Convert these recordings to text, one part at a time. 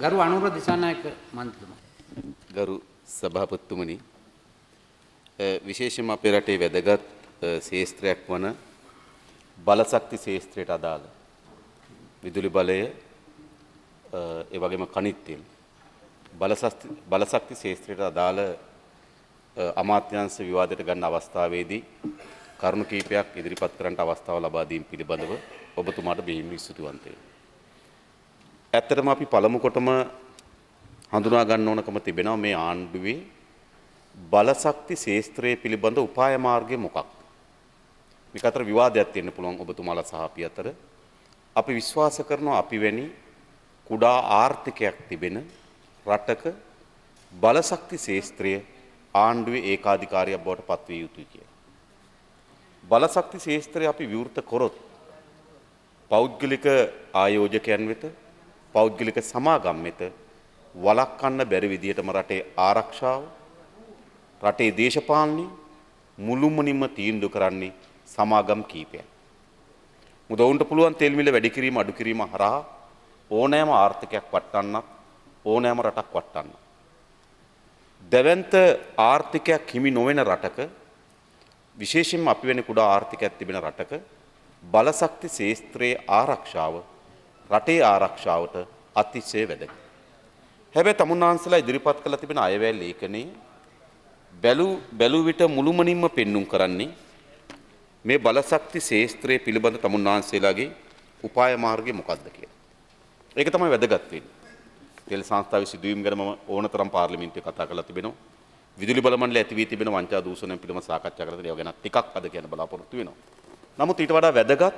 ගරු අනුර දිසානායක මන්ත්‍රීතුමා. ගරු සභාපතිතුමනි, විශේෂයෙන්ම අපේ රටේ වැදගත් ශේස්ත්‍රයක් වන බලශක්ති ශේස්ත්‍රයට අදාළ විදුලි බලය ඒ වගේම කනිත් තෙල් බලශක්ති ශේස්ත්‍රයට අදාළ අමාත්‍යාංශ විවාදයට ගන්න අවස්ථාවේදී කරුණු කීපයක් ඉදිරිපත් කරන්නට අවස්ථාව ලබා දීම පිළිබඳව ඔබතුමාට බෙහෙවින් ස්තුතිවන්ත වෙනවා. ඇත්තටම අපි පළමු කොටම හඳුනා ගන්න ඕනකම තිබෙනවා මේ ආණ්ඩුවේ බලශක්ති ශේස්ත්‍රයේ පිළිබඳ උපාය මාර්ගය මොකක්ද? මේක අතර විවාදයක් තියෙන්න පුළුවන් ඔබතුමාලා සහ අපි අතර. අපි විශ්වාස කරනවා අපි වැනි කුඩා ආර්ථිකයක් තිබෙන රටක බලශක්ති ශේස්ත්‍රය ආණ්ඩුවේ ඒකාධිකාරියක් බවට පත්විය යුතුයි කියලා. බලශක්ති ශේස්ත්‍රය අපි විවෘත කරොත් පෞද්ගලික ආයෝජකයන් වෙත පෞද්ගලික සමාගම් වෙත වළක්වන්න බැරි විදිහටම රටේ ආරක්ෂාව රටේ දේශපාලනය මුළුමනින්ම තීන්දුව කරන්නේ සමාගම් කීපයක්. මුදවුන්ට පුළුවන් තෙල් මිල වැඩි කිරීම අඩු කිරීම හරහා ඕනෑම ආර්ථිකයක් වටන්නත් ඕනෑම රටක් වටන්න. දැවැන්ත ආර්ථිකයක් හිමි නොවන රටක විශේෂයෙන්ම අපි වෙන කුඩා ආර්ථිකයක් තිබෙන රටක බලශක්ති ශේස්ත්‍රයේ ආරක්ෂාව රටේ ආරක්ෂාවට අතිශය වැදගත්. හැබැයි තමුන්නාන්සලා ඉදිරිපත් කළ තිබෙන අයවැය ලේඛනයේ බැලු විට මුළුමනින්ම පෙන්눔 කරන්නේ මේ බලශක්ති ශේස්ත්‍රයේ පිළිබඳ තමුන්නාන්සලාගේ උපාය මාර්ගය මොකක්ද කියලා. ඒක තමයි වැදගත් වෙන්නේ. තෙල් සංස්ථාවේ සිදුවීම් ගැන මම ඕනතරම් පාර්ලිමේන්තුවේ කතා කරලා තිබෙනවා. විදුලි බල මණ්ඩලය ඇති වී තිබෙන වංචා දූෂණය පිළිබඳව සාකච්ඡා කරලා තියෙනවා. ගැන ටිකක් අද කියන්න බලාපොරොත්තු වෙනවා. නමුත් ඊට වඩා වැදගත්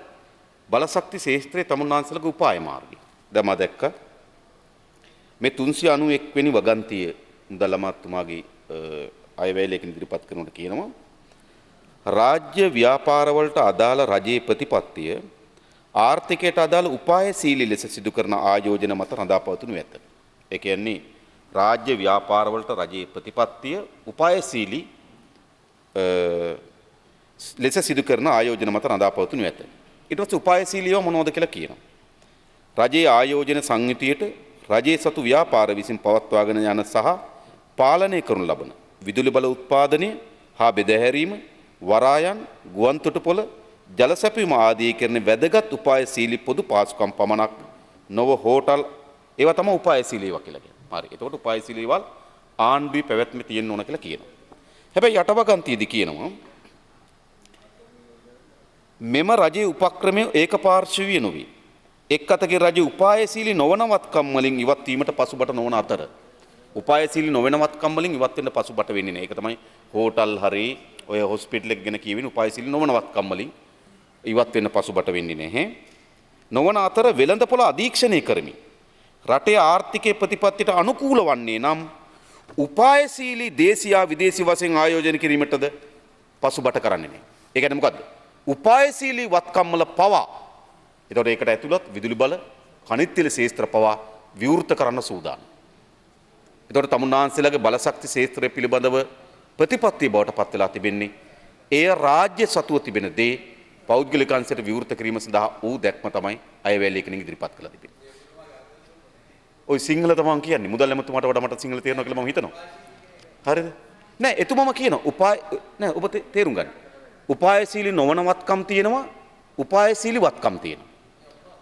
බලශක්ති ශේස්ත්‍රයේ තමුන්නාන්සලාගේ උපාය මාර්ගය. දැන් මම දැක්ක මේ 391 වෙනි වගන්තිය මුදල් අමාත්‍යතුමාගේ අයවැය ලේඛන ඉදිරිපත් කරනකොට කියනවා රාජ්‍ය ව්‍යාපාරවලට අදාළ රජයේ ප්‍රතිපත්තිය ආර්ථිකයට අදාළ උපායශීලී ලෙස සිදු කරන ආයෝජන මත රඳාපවතිනු ඇත. ඒ කියන්නේ රාජ්‍ය ව්‍යාපාරවලට රජයේ ප්‍රතිපත්තිය උපායශීලී ලෙස සිදු කරන ආයෝජන මත රඳාපවතිනු ඇත. ඊට පස්සේ උපායශීලීව මොනවද කියලා කියනවා. රජයේ ආයෝජන සංහිතියට රජයේ සතු ව්‍යාපාර විසින් පවත්වාගෙන යන සහ පාලනය කරනු ලබන විදුලි බල උත්පාදනය හා බෙදාහැරීම වරායන් ගුවන් තොටුපොළ ජල සැපයීම ආදී කරන වැදගත් උපායශීලී පොදු පාසුකම් පමණක් නොව හෝටල් ඒවා තමයි උපායශීලී ඒවා කියලා කියනවා. හරි. එතකොට උපායශීලීවල් ආණ්ඩුවේ පැවැත්මේ තියෙන්න ඕන කියලා කියනවා. හැබැයි යටවගන්තියේදී කියනවා මෙම රජයේ උපක්‍රමය ඒකපාර්ශ්වීය නොවේ. එක් අතකින් රජයේ උපායශීලී නොවනවත්කම් වලින් ඉවත් වීමට පසුබට නොවන අතර උපායශීලී නොවනවත්කම් වලින් ඉවත් වෙන්න පසුබට වෙන්නේ නැහැ. ඒක තමයි හෝටල් හරි ඔය හොස්පිටල් එක ගැන කියවෙන උපායශීලී නොවනවත්කම් වලින් ඉවත් වෙන්න පසුබට වෙන්නේ නැහැ. නොවන අතර වෙළඳපොළ අධීක්ෂණය කරමි. රටේ ආර්ථිකයේ ප්‍රතිපත්තියට අනුකූල වන්නේ නම් උපායශීලී දේශීය විදේශී වශයෙන් ආයෝජන කිරීමටද පසුබට කරන්නේ නැහැ. ඒ කියන්නේ මොකද්ද? උපායශීලී වත්කම් වල පවා එතකොට ඒකට ඇතුළත් විදුලි බල කනිත් තෙල් ශේස්ත්‍ර පවා විවෘත කරන්න සූදානම්. එතකොට තමුන්නාන්සේලාගේ බලශක්ති ශේස්ත්‍රය පිළිබඳව ප්‍රතිපත්තිය බවට පත් වෙලා තිබෙන්නේ එය රාජ්‍ය සතුව තිබෙන දේ පෞද්ගලික අංශයට විවෘත කිරීම සඳහා ඌ දැක්ම තමයි අයවැය ලේඛනෙන් ඉදිරිපත් කළා තිබෙන්නේ. ඔය සිංහල තමයි කියන්නේ මුදල් ඇමතුමාට වඩා මට සිංහල තේරෙනවා කියලා මම හිතනවා. හරිද? නෑ එතුමම කියනවා උපාය නෑ ඔබ තේරුම් ගන්න. උපායශීලී නොවනවත්කම් තියෙනවා උපායශීලී වත්කම් තියෙනවා.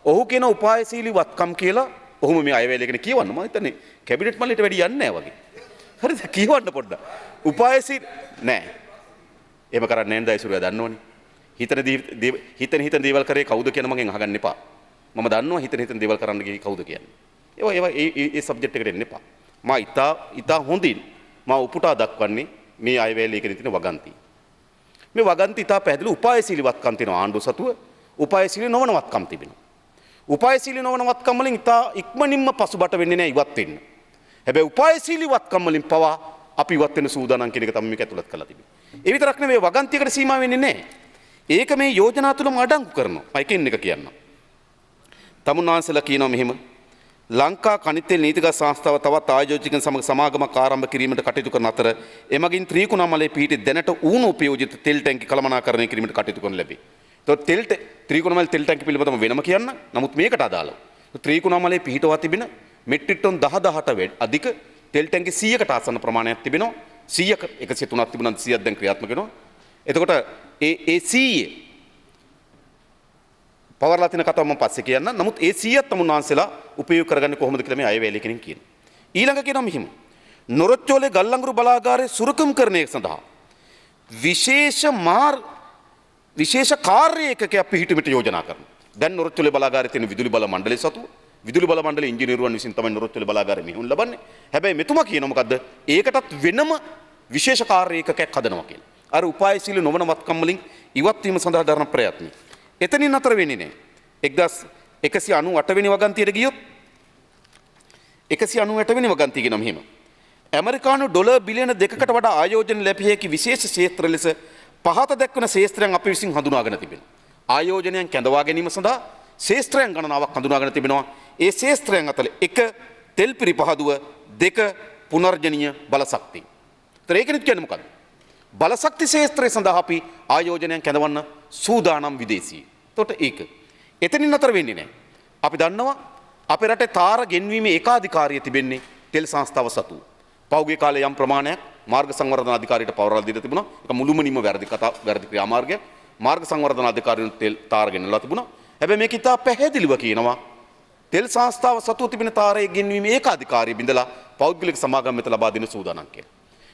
ඔහු කියන උපායශීලී වත්කම් කියලා ඔහුම මේ අයවැය ලේඛනේ කියවන්න මම හිතන්නේ කැබිනට් මල්ලේට වැඩි යන්නේ නැහැ වගේ. හරිද? කියවන්න පොඩ්ඩක්. උපායශීලී නෑ. එහෙම කරන්නේ නැහැ නේද ඉසුරියා දන්නවනේ. හිතන දේවල් කරේ කවුද කියන මගෙන් අහගන්න එපා. මම දන්නවා හිතන දේවල් කරන්න ගියේ කවුද කියන්නේ. ඒවා ඒ සබ්ජෙක්ට් එකට එන්න එපා. මම ඉතා හොඳින් මම උපුටා දක්වන්නේ මේ අයවැය ලේඛනේ තියෙන වගන්ති. මේ වගන්ති ඉතා පැහැදිලි උපායශීලී වත්කම් තියෙනවා ආණ්ඩුව සතුව උපායශීලී නොවන වත්කම් තිබෙනවා. උපායශීලී නොවන වත්කම් වලින් ඉතා ඉක්මනින්ම පසුබට වෙන්නේ නැහැ ඉවත් වෙන්න. හැබැයි උපායශීලී වත්කම් වලින් පවා අපි ඉවත් වෙන සූදානම් කියන එක තමයි මේක ඇතුළත් කරලා තිබෙන්නේ. ඒ විතරක් නෙවෙයි වගන්තියකට සීමා වෙන්නේ නැහැ. ඒක මේ යෝජනා තුලම අඩංගු කරනවා. මයිකෙන් එක කියන්න. තමුන්නාන්සලා කියනවා මෙහෙම ලංකා කනිත් තෙල් නීතිගත සංස්ථාව තවත් ආයෝජකයන් සමග සමාගමක් ආරම්භ කිරීමට කටයුතු කරන අතර එමගින් ත්‍රිකුණාමලයේ පිහිටි දැනට ඌණු උපයෝජිත තෙල් ටැංකි කළමනාකරණය කිරීමට කටයුතු කරන ලැබේ. ත්‍රිකුණාමල තෙල් ටැංකි පිළිබඳව වෙනම කියන්න. නමුත් මේකට අදාළව ත්‍රිකුණාමලයේ පිහිටවා තිබෙන මෙට්‍රික් ටන් 10000ට අධික තෙල් ටැංකි 100කට ආසන්න ප්‍රමාණයක් තිබෙනවා. 100ක 103ක් තිබුණා 100ක් දැන් ක්‍රියාත්මක වෙනවා. එතකොට ඒ 100 පවර්ලා තියෙන කතාව මම පස්සේ කියන්න. නමුත් ඒ 100ක් තමුන්වහන්සේලා උපයෝග කරගන්නේ කොහොමද කියලා මේ අයවැලේ කෙනෙක් කියනවා. ඊළඟ කියනවා මෙහිම. නොරොච්චෝලේ ගල්ලංගුරු බලාගාරයේ සුරකම් කරණය සඳහා විශේෂ කාර්ය ඒකකයක් පිහිටුමට යෝජනා කරනවා. දැන් නොරොච්චෝලේ බලාගාරයේ තියෙන විදුලි බල මණ්ඩලය සතු විදුලි බල මණ්ඩලයේ ඉංජිනේරුවන් විසින් තමයි නොරොච්චෝලේ බලාගාරය මෙහුන් ලබන්නේ. හැබැයි මෙතුමා කියනවා මොකද්ද? ඒකටත් වෙනම විශේෂ කාර්ය ඒකකයක් හදනවා කියලා. අර උපායශීලී නොවන වත්කම් වලින් ඉවත් වීම සඳහා දරන ප්‍රයත්නය. එතනින් අතර වෙන්නේ නැහැ. 1198 වෙනි වගන්තියට ගියොත් 198 වෙනි වගන්තිය කියනවා මෙහෙම. ඇමරිකානු ඩොලර් බිලියන 2කට වඩා ආයෝජන ලැබිය හැකි විශේෂ ක්ෂේත්‍ර ලෙස පහත දැක්වන ක්ෂේත්‍රයන් අපි විසින් හඳුනාගෙන තිබෙනවා. ආයෝජනයන් කැඳවා ගැනීම සඳහා ක්ෂේත්‍රයන් ගණනාවක් හඳුනාගෙන තිබෙනවා. ඒ ක්ෂේත්‍රයන් අතර 1 තෙල් පිරිපහදුව 2 පුනර්ජනීය බලශක්තිය. ඒතර ඒකෙනිත් කියන්නේ මොකද්ද? බලශක්ති ක්ෂේත්‍රය සඳහා අපි ආයෝජනයන් කැඳවන්න සූදානම් විදේශීය. එතකොට ඒක. එතනින් අතර වෙන්නේ නැහැ. අපි දන්නවා අපේ රටේ තාර ගෙන්වීමේ ඒකාධිකාරිය තිබෙන්නේ තෙල් සංස්ථාව සතු. පෞගේ කාලේ යම් ප්‍රමාණයක් මාර්ග සංවර්ධන අධිකාරියට පවරලා දීලා තිබුණා. ඒක මුළුමනින්ම වැරදි ක්‍රියාමාර්ගයක්. මාර්ග සංවර්ධන අධිකාරියෙන් තෙල් තාර ගෙනලා තිබුණා. හැබැයි මේක ඉතා පැහැදිලිව කියනවා තෙල් සංස්ථාව සතු තිබෙන තාරයේ ගෙන්වීමේ ඒකාධිකාරිය බිඳලා පෞද්ගලික සමාගම් වෙත ලබා දෙන සූදානම් කියලා.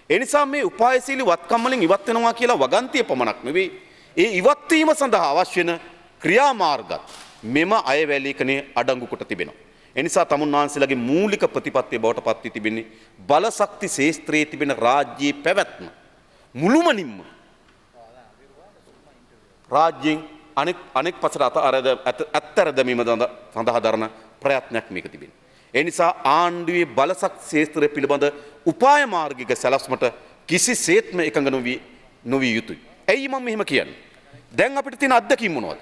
ඒ නිසා මේ උපායශීලී වත්කම් වලින් ඉවත් වෙනවා කියලා වගන්තිය පමණක් නෙවෙයි ඒ ඉවත් වීම සඳහා අවශ්‍ය වෙන ක්‍රියාමාර්ගත් මෙම අයවැලේකනේ අඩංගු කොට තිබෙනවා. ඒ නිසා තමුන්වහන්සේලාගේ මූලික ප්‍රතිපත්තිය බවට පත් වී තිබෙන්නේ බලශක්ති ශාස්ත්‍රයේ තිබෙන රාජ්‍යයේ පැවැත්ම මුළුමනින්ම රාජ්‍යයෙන් අනෙක් පසට අත්තර දැමීම සඳහා දරන ප්‍රයත්නයක් මේක තිබෙනවා. ඒ නිසා ආණ්ඩුවේ බලශක්ති ශාස්ත්‍රය පිළිබඳ උපාය මාර්ගික සැලැස්මට කිසිසේත්ම එකඟ නොවිය යුතුයි. ඇයි මම මෙහෙම කියන්නේ? දැන් අපිට තියෙන අත්දැකීම් මොනවද?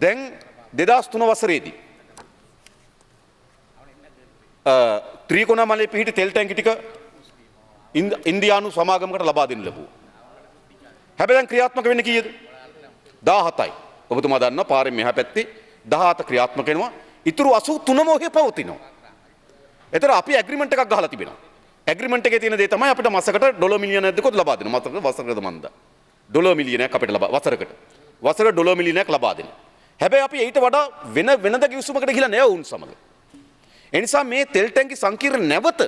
දැන් 2003 වසරේදී ත්‍රිකෝණමලේ පිහිටි තෙල් ටැංකි ටික ඉන්දියානු සමාගමකට ලබා දෙන්න ලැබුවා. හැබැයි දැන් ක්‍රියාත්මක වෙන්නේ කීයද? 17යි. ඔබතුමා දන්නවා පාරෙන් මෙහා පැත්තේ 17 ක්‍රියාත්මක වෙනවා. ඉතුරු 83ම ඔහේ පවතිනවා. ඒතර අපි ඇග්‍රීමන්ට් එකක් ගහලා තිබෙනවා. ඇග්‍රීමන්ට් එකේ තියෙන දේ තමයි අපිට මාසකට ඩොලර් මිලියනයක් දෙකක් ලබා දෙනවා. මාසකට වසරකට මන්ද. ඩොලර් මිලියනයක් අපිට ලබා වසරකට ඩොලර් මිලියනයක් ලබා දෙනවා. හැබැයි අපි ඊට වඩා වෙනද කිවිසුමකට ගිහිලා නෑ වුන් සමග. ඒ නිසා මේ තෙල් ටැංකි සංකීර්ණ නැවත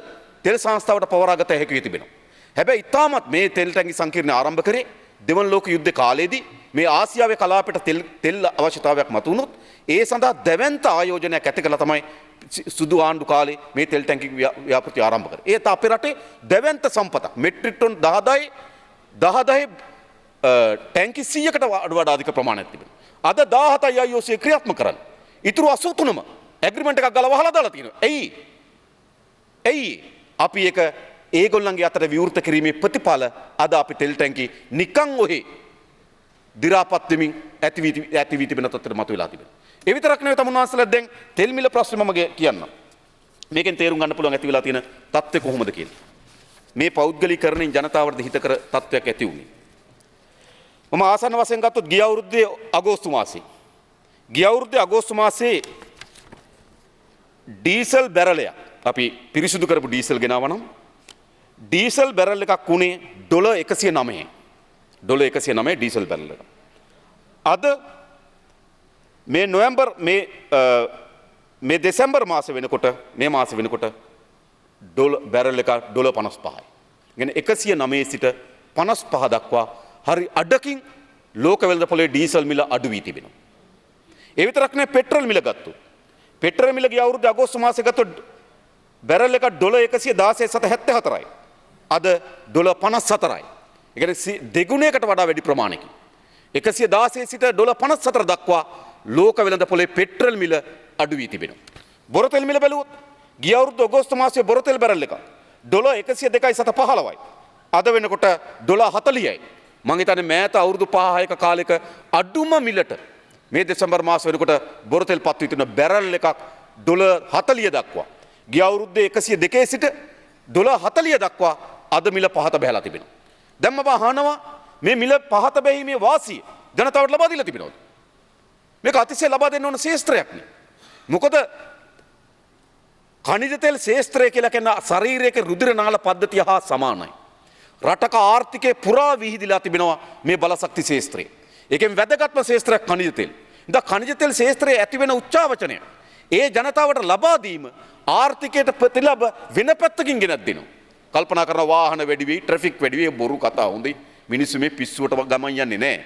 තෙල් සංස්ථාවට පවරාගත හැකි තිබෙනවා. හැබැයි ඊටමත් මේ තෙල් ටැංකි සංකීර්ණ ආරම්භ කරේ දෙවන ලෝක යුද්ධ කාලයේදී මේ ආසියාවේ කලාපයට තෙල් අවශ්‍යතාවයක් මතුවුණොත් ඒ සඳහා දැවැන්ත ආයෝජනයක් ඇති කළා තමයි සුදු ආණ්ඩු කාලේ මේ තෙල් ටැංකි ව්‍යාපෘති ආරම්භ කරේ. ඒත් අපේ රටේ දැවැන්ත සම්පතක් මෙට්‍රික් ටන් 10 ටැංකි 100කට වඩා අධික ප්‍රමාණයක් තිබෙනවා. අද 17යි IOC ක්‍රියාත්මක කරන්නේ. ඉතුරු 83ම ඇග්‍රීමන්ට් එකක් ගාලා වහලා දාලා තියෙනවා. ඇයි අපි ඒක ඒගොල්ලන්ගේ අතර විවෘත කිරීමේ ප්‍රතිඵල අද අපි තෙල් ටැංකි නිකන් ඔහේ දි รา පත් වෙමින් ඇති වී තිබෙන තත්ත්වයට මතුවලා තිබෙනවා. ඒ විතරක් නෙවෙයි තමුන්වහන්සේලා දැන් තෙල් මිල ප්‍රශ්න මම කියන්නම්. මේකෙන් තේරුම් ගන්න පුළුවන් ඇති වෙලා තියෙන තත්ත්වය කොහොමද කියලා. මේ පෞද්ගලීකරණයෙන් ජනතාවට හිතකර තත්ත්වයක් ඇති වුණේ. මම ආසන්න වශයෙන් ගත්තොත් ගිය අවුරුද්දේ අගෝස්තු මාසයේ ඩීසල් බැරලයක් අපි පිරිසිදු කරපු ඩීසල් ගෙනාවා නම් ඩීසල් බැරල් එකක් උනේ ඩොලර් 109. ඩොලර් 109 ඩීසල් බැරල් එක. අද මේ දෙසැම්බර් මාස වෙනකොට බැරල් එක ඩොලර් 55යි. කියන්නේ 109 සිට 55 දක්වා හරි අඩකින් ලෝක වෙළඳපොලේ ඩීසල් මිල අඩු වී තිබෙනවා. ඒ විතරක් නෙවෙයි පෙට්‍රල් මිල ගත්තොත්. පෙට්‍රල් මිල ගිය අවුරුද්දේ අගෝස්තු මාසයේ ගත්තොත් බැරල් එක ඩොලර් 116.74යි. අද ඩොලර් 54යි. ඒ කියන්නේ දෙගුණයකට වඩා වැඩි ප්‍රමාණයකින් 116 සිට ඩොලර් 54 දක්වා ලෝක වෙළඳපොලේ පෙට්‍රල් මිල අඩු වී තිබෙනවා. බොරතෙල් මිල බැලුවොත් ගිය අවුරුද්දේ අගෝස්තු මාසයේ බොරතෙල් බැරල් එක ඩොලර් 102.15යි. අද වෙනකොට ඩොලර් 40යි. මම හිතන්නේ මෑත අවුරුදු 5-6ක කාලෙක අඩුම මිලට මේ දෙසැම්බර් මාස වෙනකොට බොරතෙල් පත් වී තිබෙන බැරල් එකක් ඩොලර් 40 දක්වා ගිය අවුරුද්දේ 102 සිට ඩොලර් 40 දක්වා අද මිල පහත බැහැලා තිබෙනවා. දැන් මම අහනවා මේ මිල පහත බැහිීමේ වාසිය ජනතාවට ලබා දීලා තිබෙනවද? මේක අතිශය ලබා දෙන්න ඕන ශාස්ත්‍රයක් නේ. මොකද ඛනිජ තෙල් ශේෂ්ත්‍රය කියලා කියන ශරීරයේ රුධිර නාල පද්ධතිය හා සමානයි. රටක ආර්ථිකය පුරා විහිදිලා තිබෙනවා මේ බලශක්ති ශේෂ්ත්‍රය. ඒකෙන් වැදගත්ම ශේෂ්ත්‍රයක් ඛනිජ තෙල්. ඉතින් ඛනිජ තෙල් ශේෂ්ත්‍රයේ ඇති වෙන උච්චාවචනය ඒ ජනතාවට ලබා දීම ආර්ථිකයට ප්‍රතිලාභ වෙන පැත්තකින් ගෙනත් දෙනවා. කල්පනා කරන වාහන වැඩි වෙයි, ට්‍රැෆික් වැඩි වෙයි, බොරු කතා හොඳයි. මිනිස්සු මේ පිස්සුවට ගමන් යන්නේ නැහැ.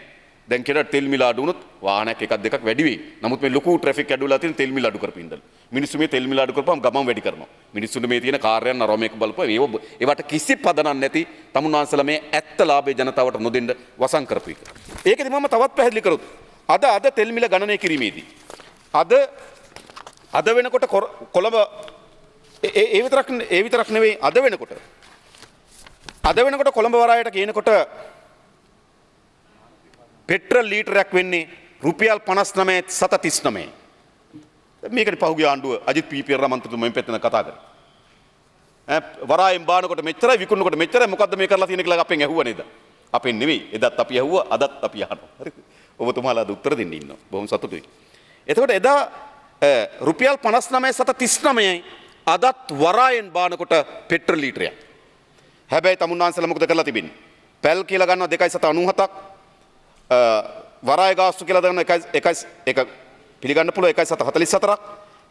දැන් කියන තෙල් මිල අඩු වුණොත් වාහනයක් එකක් දෙකක් වැඩි වෙයි. නමුත් මේ ලොකු ට්‍රැෆික් අඩු වෙලා තියෙන තෙල් මිල අඩු කරපින්දල. මිනිස්සු මේ තෙල් මිල අඩු කරපුවම ගමන් වැඩි කරනවා. මිනිස්සුන්ට මේ තියෙන කාර්යයන් අරමේක බලපුවා ඒවට කිසි පදනක් නැති තමුන්වන්සලා මේ ඇත්ත ලාභේ ජනතාවට නොදෙන්න වසන් කරපු එක. ඒකෙදි මම තවත් පැහැදිලි කරොත් අද තෙල් මිල ගණනය කිරීමේදී අද වෙනකොට කොළඹ ඒ විතරක් නෙවෙයි අද වෙනකොට කොළඹ වරායට ගේනකොට පෙට්‍රල් ලීටරයක් වෙන්නේ රුපියල් 59 739. මේකට පහුගිය ආණ්ඩුව අජිත් පීපීආර් මන්ත්‍රීතුමා මෙන් පැත්තෙන් කතා කරා. වරායෙන් බානකොට මෙච්චරයි විකුණනකොට මෙච්චරයි මොකද්ද මේ කරලා තියෙන්නේ කියලා අපෙන් ඇහුවා නේද? අපෙන් නෙවෙයි. එදත් අපි ඇහුවා අදත් අපි අහනවා. හරිද? ඔබතුමාලාද උත්තර දෙන්න ඉන්නවා. බොහොම සතුටුයි. එතකොට එදා රුපියල් 59 739යි අදත් වරායෙන් බානකොට පෙට්‍රල් ලීටරයක්. හැබැයි තමුන්වන්සලා මොකද කරලා තිබෙන්නේ? පැල් කියලා ගන්නවා 2.97ක්. වරාය ගාස්තු කියලා දාන එක පිළිගන්න පුළුවන් 1.44ක්.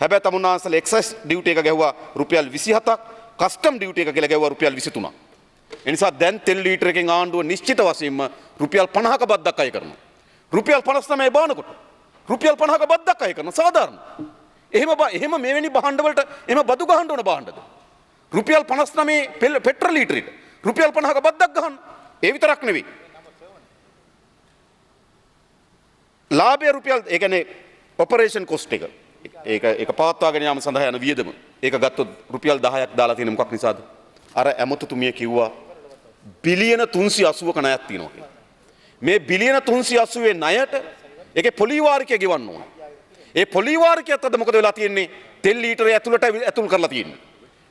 හැබැයි තමුන්වන්සලා එක්සයිස් ඩියුටි එක ගැහුවා රුපියල් 27ක්, කස්ටම් ඩියුටි එක කියලා ගැහුවා රුපියල් 23ක්. ඒ නිසා දැන් තෙල් ලීටරකින් ආණ්ඩුව නිශ්චිත වශයෙන්ම රුපියල් 50ක බද්දක් අය කරනවා. රුපියල් 59 බානකොට රුපියල් 50ක බද්දක් අය කරනවා සාධාරණ. එහෙම මෙවැනි භාණ්ඩ වලට එහෙම බදු ගහන්න ඕන භාණ්ඩද? රුපියල් 59 පෙට්‍රල් ලීටරෙට රුපියල් 50ක බද්දක් ගහන්න. ඒ විතරක් නෙවෙයි. ලාභය රුපියල් ඒ කියන්නේ ඔපරේෂන් කොස්ට් එක. ඒක පවත්වාගෙන යාම සඳහා යන වියදම. ඒක ගත්තොත් රුපියල් 10ක් දාලා තියෙන මොකක් නිසාද? අර ඇමතුතුමිය කිව්වා බිලියන 380ක ණයක් තියෙනවා කියලා. මේ බිලියන 380 ණයට ඒකේ පොලි වාරිකය ගෙවන්න ඕන. ඒ පොලි වාරිකයත් අද මොකද වෙලා තියෙන්නේ? තෙල් ලීටරය ඇතුළට ඇතුල් කරලා තියෙන්නේ.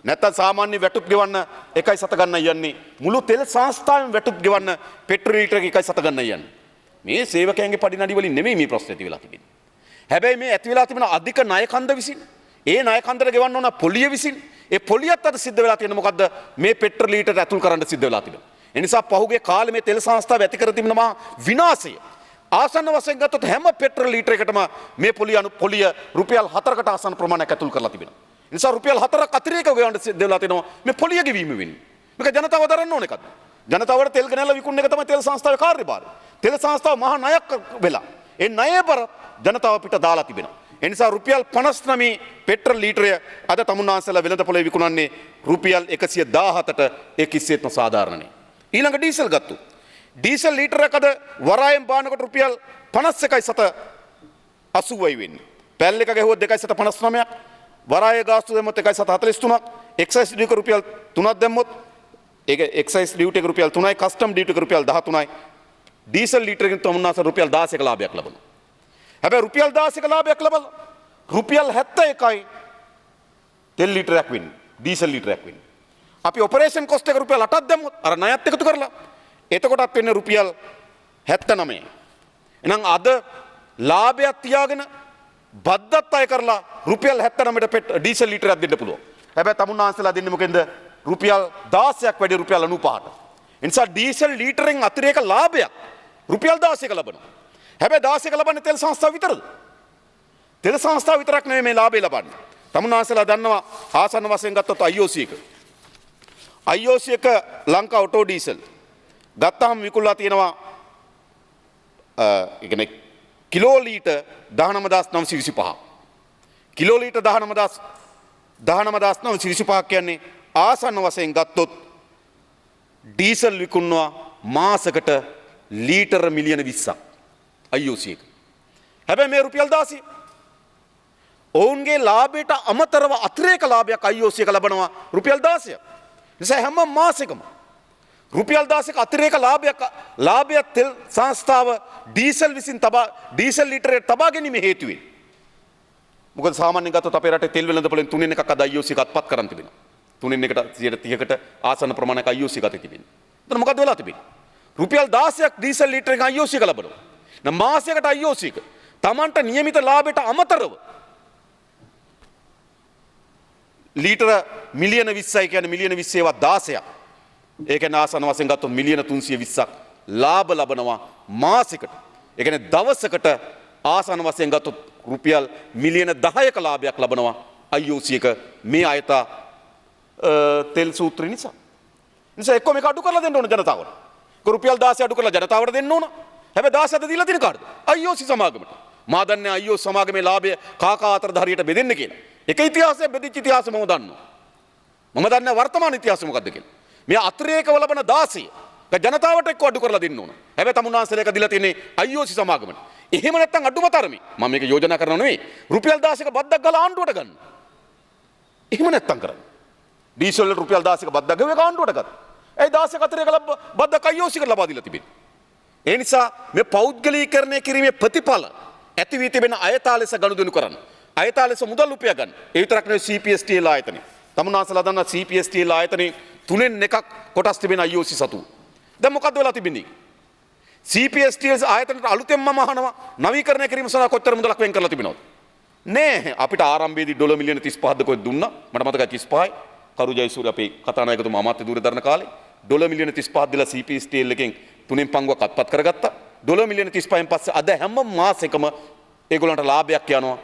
නැත්තම් සාමාන්‍ය වැටුප් ගෙවන්න 1.7 ගන්න යන්නේ. මුළු තෙල් සංස්ථාවෙම වැටුප් ගෙවන්න පෙට්‍රල් ලීටරයක 1.7 ගන්න යන්නේ. මේ සේවකයන්ගේ පඩි නඩි වලින් නෙමෙයි මේ ප්‍රශ්නේ ඇති වෙලා තිබෙන්නේ. හැබැයි මේ ඇති වෙලා තිබෙන අධික ණය කන්ද විසින් ඒ ණය කන්දට ගෙවන්න ඕන පොලිය විසින් ඒ පොලියත් අද සිද්ධ වෙලා තියෙන මොකද්ද? මේ පෙට්‍රල් ලීටර ඇතුල් කරන්න සිද්ධ වෙලා තිබෙනවා. ඒ නිසා පහුගිය කාලේ මේ තෙල් සංස්ථාව ඇති කර තිබෙන මහා විනාශය ආසන්න වශයෙන් ගත්තොත් හැම පෙට්‍රල් ලීටරයකටම මේ පොලිය රුපියල් 4කට ආසන්න ප්‍රමාණයක් ඇතුල් කරලා තිබෙනවා. ඒ නිසා රුපියල් 4ක් අතිරේක ගෙවන්න සිද්ධ වෙලා තියෙනවා මේ පොලිය ගෙවීම වෙනුවෙන්. මේක ජනතාව දරන්න ඕන එකක්ද? ජනතාවට තෙල් ගෙනල්ලා විකුණන එක තමයි තෙල් සංස්ථාවේ කාර්යභාරය. තෙල් සංස්ථාව මහා ණයක් වෙලා ඒ ණය බර ජනතාව පිට දාලා තිබෙනවා. ඒ නිසා රුපියල් 59 පෙට්‍රල් ලීටරය අද තමුන්වන්සලා වෙළඳ පොලේ විකුණන්නේ රුපියල් 117ට ඒ කිසිසේත්ම සාධාරණ නෑ. ඊළඟ ඩීසල් ගත්තොත් ඩීසල් ලීටරයක් අද වරායෙන් බානකොට රුපියල් 51.80යි වෙන්නේ. පැල් එක ගැහුවොත් 2.59ක්, වරාය ගාස්තු දැම්මොත් 1.43ක්, එක්සයිස් ඩියුටි එක රුපියල් 3ක් දැම්මොත් ඒක එක්සයිස් ඩියුටි එක රුපියල් 3යි, කස්ටම් ඩියුටි එක රුපියල් 13යි. ඩීසල් ලීටරකින් තමුන්වන්සලා රුපියල් 16ක ලාභයක් ලබනවා. හැබැයි රුපියල් 16ක ලාභයක් ලබලා රුපියල් 71යි තෙල් ලීටරයක් වෙන්නේ. ඩීසල් ලීටරයක් වෙන්නේ. අපි ඔපරේෂන් කොස්ට් එක රුපියල් 8ක් දැම්මොත් අර ණයත් එකතු කරලා එතකොටත් වෙන්නේ රුපියල් 79යි. එහෙනම් අද ලාභයක් තියාගෙන බද්දත් අය කරලා රුපියල් 79ට ඩීසල් ලීටරයක් දෙන්න පුළුවන්. හැබැයි තමුන්වන්සලා දෙන්නේ මොකෙන්ද? රුපියල් 16ක් වැඩි රුපියල් 95ට. ඒ නිසා ඩීසල් ලීටරෙන් අතිරේක ලාභයක් රුපියල් 16ක ලබනවා. හැබැයි 16ක ලබන්නේ තෙල් සංස්ථාව විතරද? තෙල් සංස්ථාව විතරක් නෙමෙයි මේ ලාභය ලබන්නේ. තමුන්වන්සලා දන්නවා ආසන්න වශයෙන් ගත්තොත් IOC එක. IOC එක ලංකා ඔටෝ ඩීසල් ගත්තාම විකුණලා තියෙනවා ඒ කියන්නේ කිලෝ ලීටර් 19925. කිලෝ ලීටර් 19925 කියන්නේ ආසන්න වශයෙන් ගත්තොත් ඩීසල් විකුණනවා මාසකට ලීටර මිලියන 20ක් IOC එක. හැබැයි මේ රුපියල් 16 ඔවුන්ගේ ලාභයට අමතරව අතිරේක ලාභයක් IOC එක ලබනවා රුපියල් 16ක්. නිසා හැම මාසෙකම රුපියල් 16ක අතිරේක ලාභයක් තෙල් සංස්ථාව ඩීසල් විසින් ඩීසල් ලීටරයට තබා ගැනීම හේතු වෙයි. මොකද සාමාන්‍යයෙන් ගත්තොත් අපේ රටේ තෙල් වෙළඳ පොලෙන් 3 එකක් අද IOC එක අත්පත් කරන් තිබෙනවා. 3 එකට 30කට ආසන්න ප්‍රමාණයක් IOC එක අතේ තිබෙනවා. එතන මොකද වෙලා තිබෙන්නේ? රුපියල් 16ක් ඩීසල් ලීටරයක IOC එක ලබනවා. නම් මාසයකට IOC එක Tamanට නියමිත ලාභයට අමතරව ලීටර මිලියන 20යි කියන්නේ මිලියන 20 ඒවා 16ක්. ඒ කියන්නේ ආසන වශයෙන් ගත්තොත් මිලියන 320ක් ලාභ ලබනවා මාසෙකට. ඒ කියන්නේ දවසකට ආසන වශයෙන් ගත්තොත් රුපියල් මිලියන 10ක ලාභයක් ලබනවා IOC එක මේ අයත තෙල් සූත්‍රය නිසා. නිසා එක්ක මේක අඩු කරලා දෙන්න ඕන ජනතාවට. රුපියල් 16 අඩු කරලා ජනතාවට දෙන්න ඕන. හැබැයි 17 දීලා තියෙන කාටද? IOC සමාගමට. මා දන්නේ IOC සමාගමේ ලාභය කාකා අතරද හරියට බෙදෙන්න කියලා. එක ඉතිහාසයක් බෙදිච්ච ඉතිහාසෙ මම දන්නවා. මම දන්නේ වර්තමාන ඉතිහාසෙ මොකද්ද කියලා. මේ අතිරේකව ලබන 16 ජනතාවට එක්ක අඩු කරලා දෙන්න ඕන. හැබැයි තමුන්නාන්සේලා එක දීලා තියෙන්නේ IOC සමාගමට. එහෙම නැත්නම් අඩුම තරමේ මම මේක යෝජනා කරනව නෙවෙයි. රුපියල් 16ක බද්දක් ගාලා ආණ්ඩුවට ගන්න. එහෙම නැත්නම් කරන්න. ඩීසල් වල රුපියල් 16ක බද්දක් ගාව ඒක ආණ්ඩුවට ගන්න. ඒ 16ක අතරේක බද්දක් IOC එකට ලබා දීලා තිබෙනවා. ඒ නිසා මේ පෞද්ගලීකරණය කිරීමේ ප්‍රතිඵල ඇති වී තිබෙන අයථා ලෙස ගනුදෙනු කරන්න. අයථා ලෙස මුදල් උපය ගන්න. ඒ විතරක් නෙවෙයි CPSTL ආයතනය. තමුන්නාන්සලා දන්නා CPSTL ආයතනයේ තුනෙන් එකක් කොටස් තිබෙන IOC සතු. දැන් මොකද්ද වෙලා තිබෙන්නේ? CPSTL ආයතනයට අලුතෙන්ම අහනවා නවීකරණය කිරීම සඳහා කොච්චර මුදලක් වෙන් කරලා තිබෙනවද? නෑ අපිට ආරම්භයේදී ඩොලර් මිලියන 35ක්ද කොහෙද දුන්නා? මට මතකයි 35යි. කරු ජයසූරිය අපේ කතානායකතුමා අමාත්‍ය ධූරධර්ණ කාලේ ඩොලර් මිලියන 35ක් දීලා CPSTL එකෙන් තුනෙන් පංගුවක් අත්පත් කරගත්තා. ඩොලර් මිලියන 35න් පස්සේ අද හැම මාසෙකම ඒගොල්ලන්ට ලාභයක් යනවා.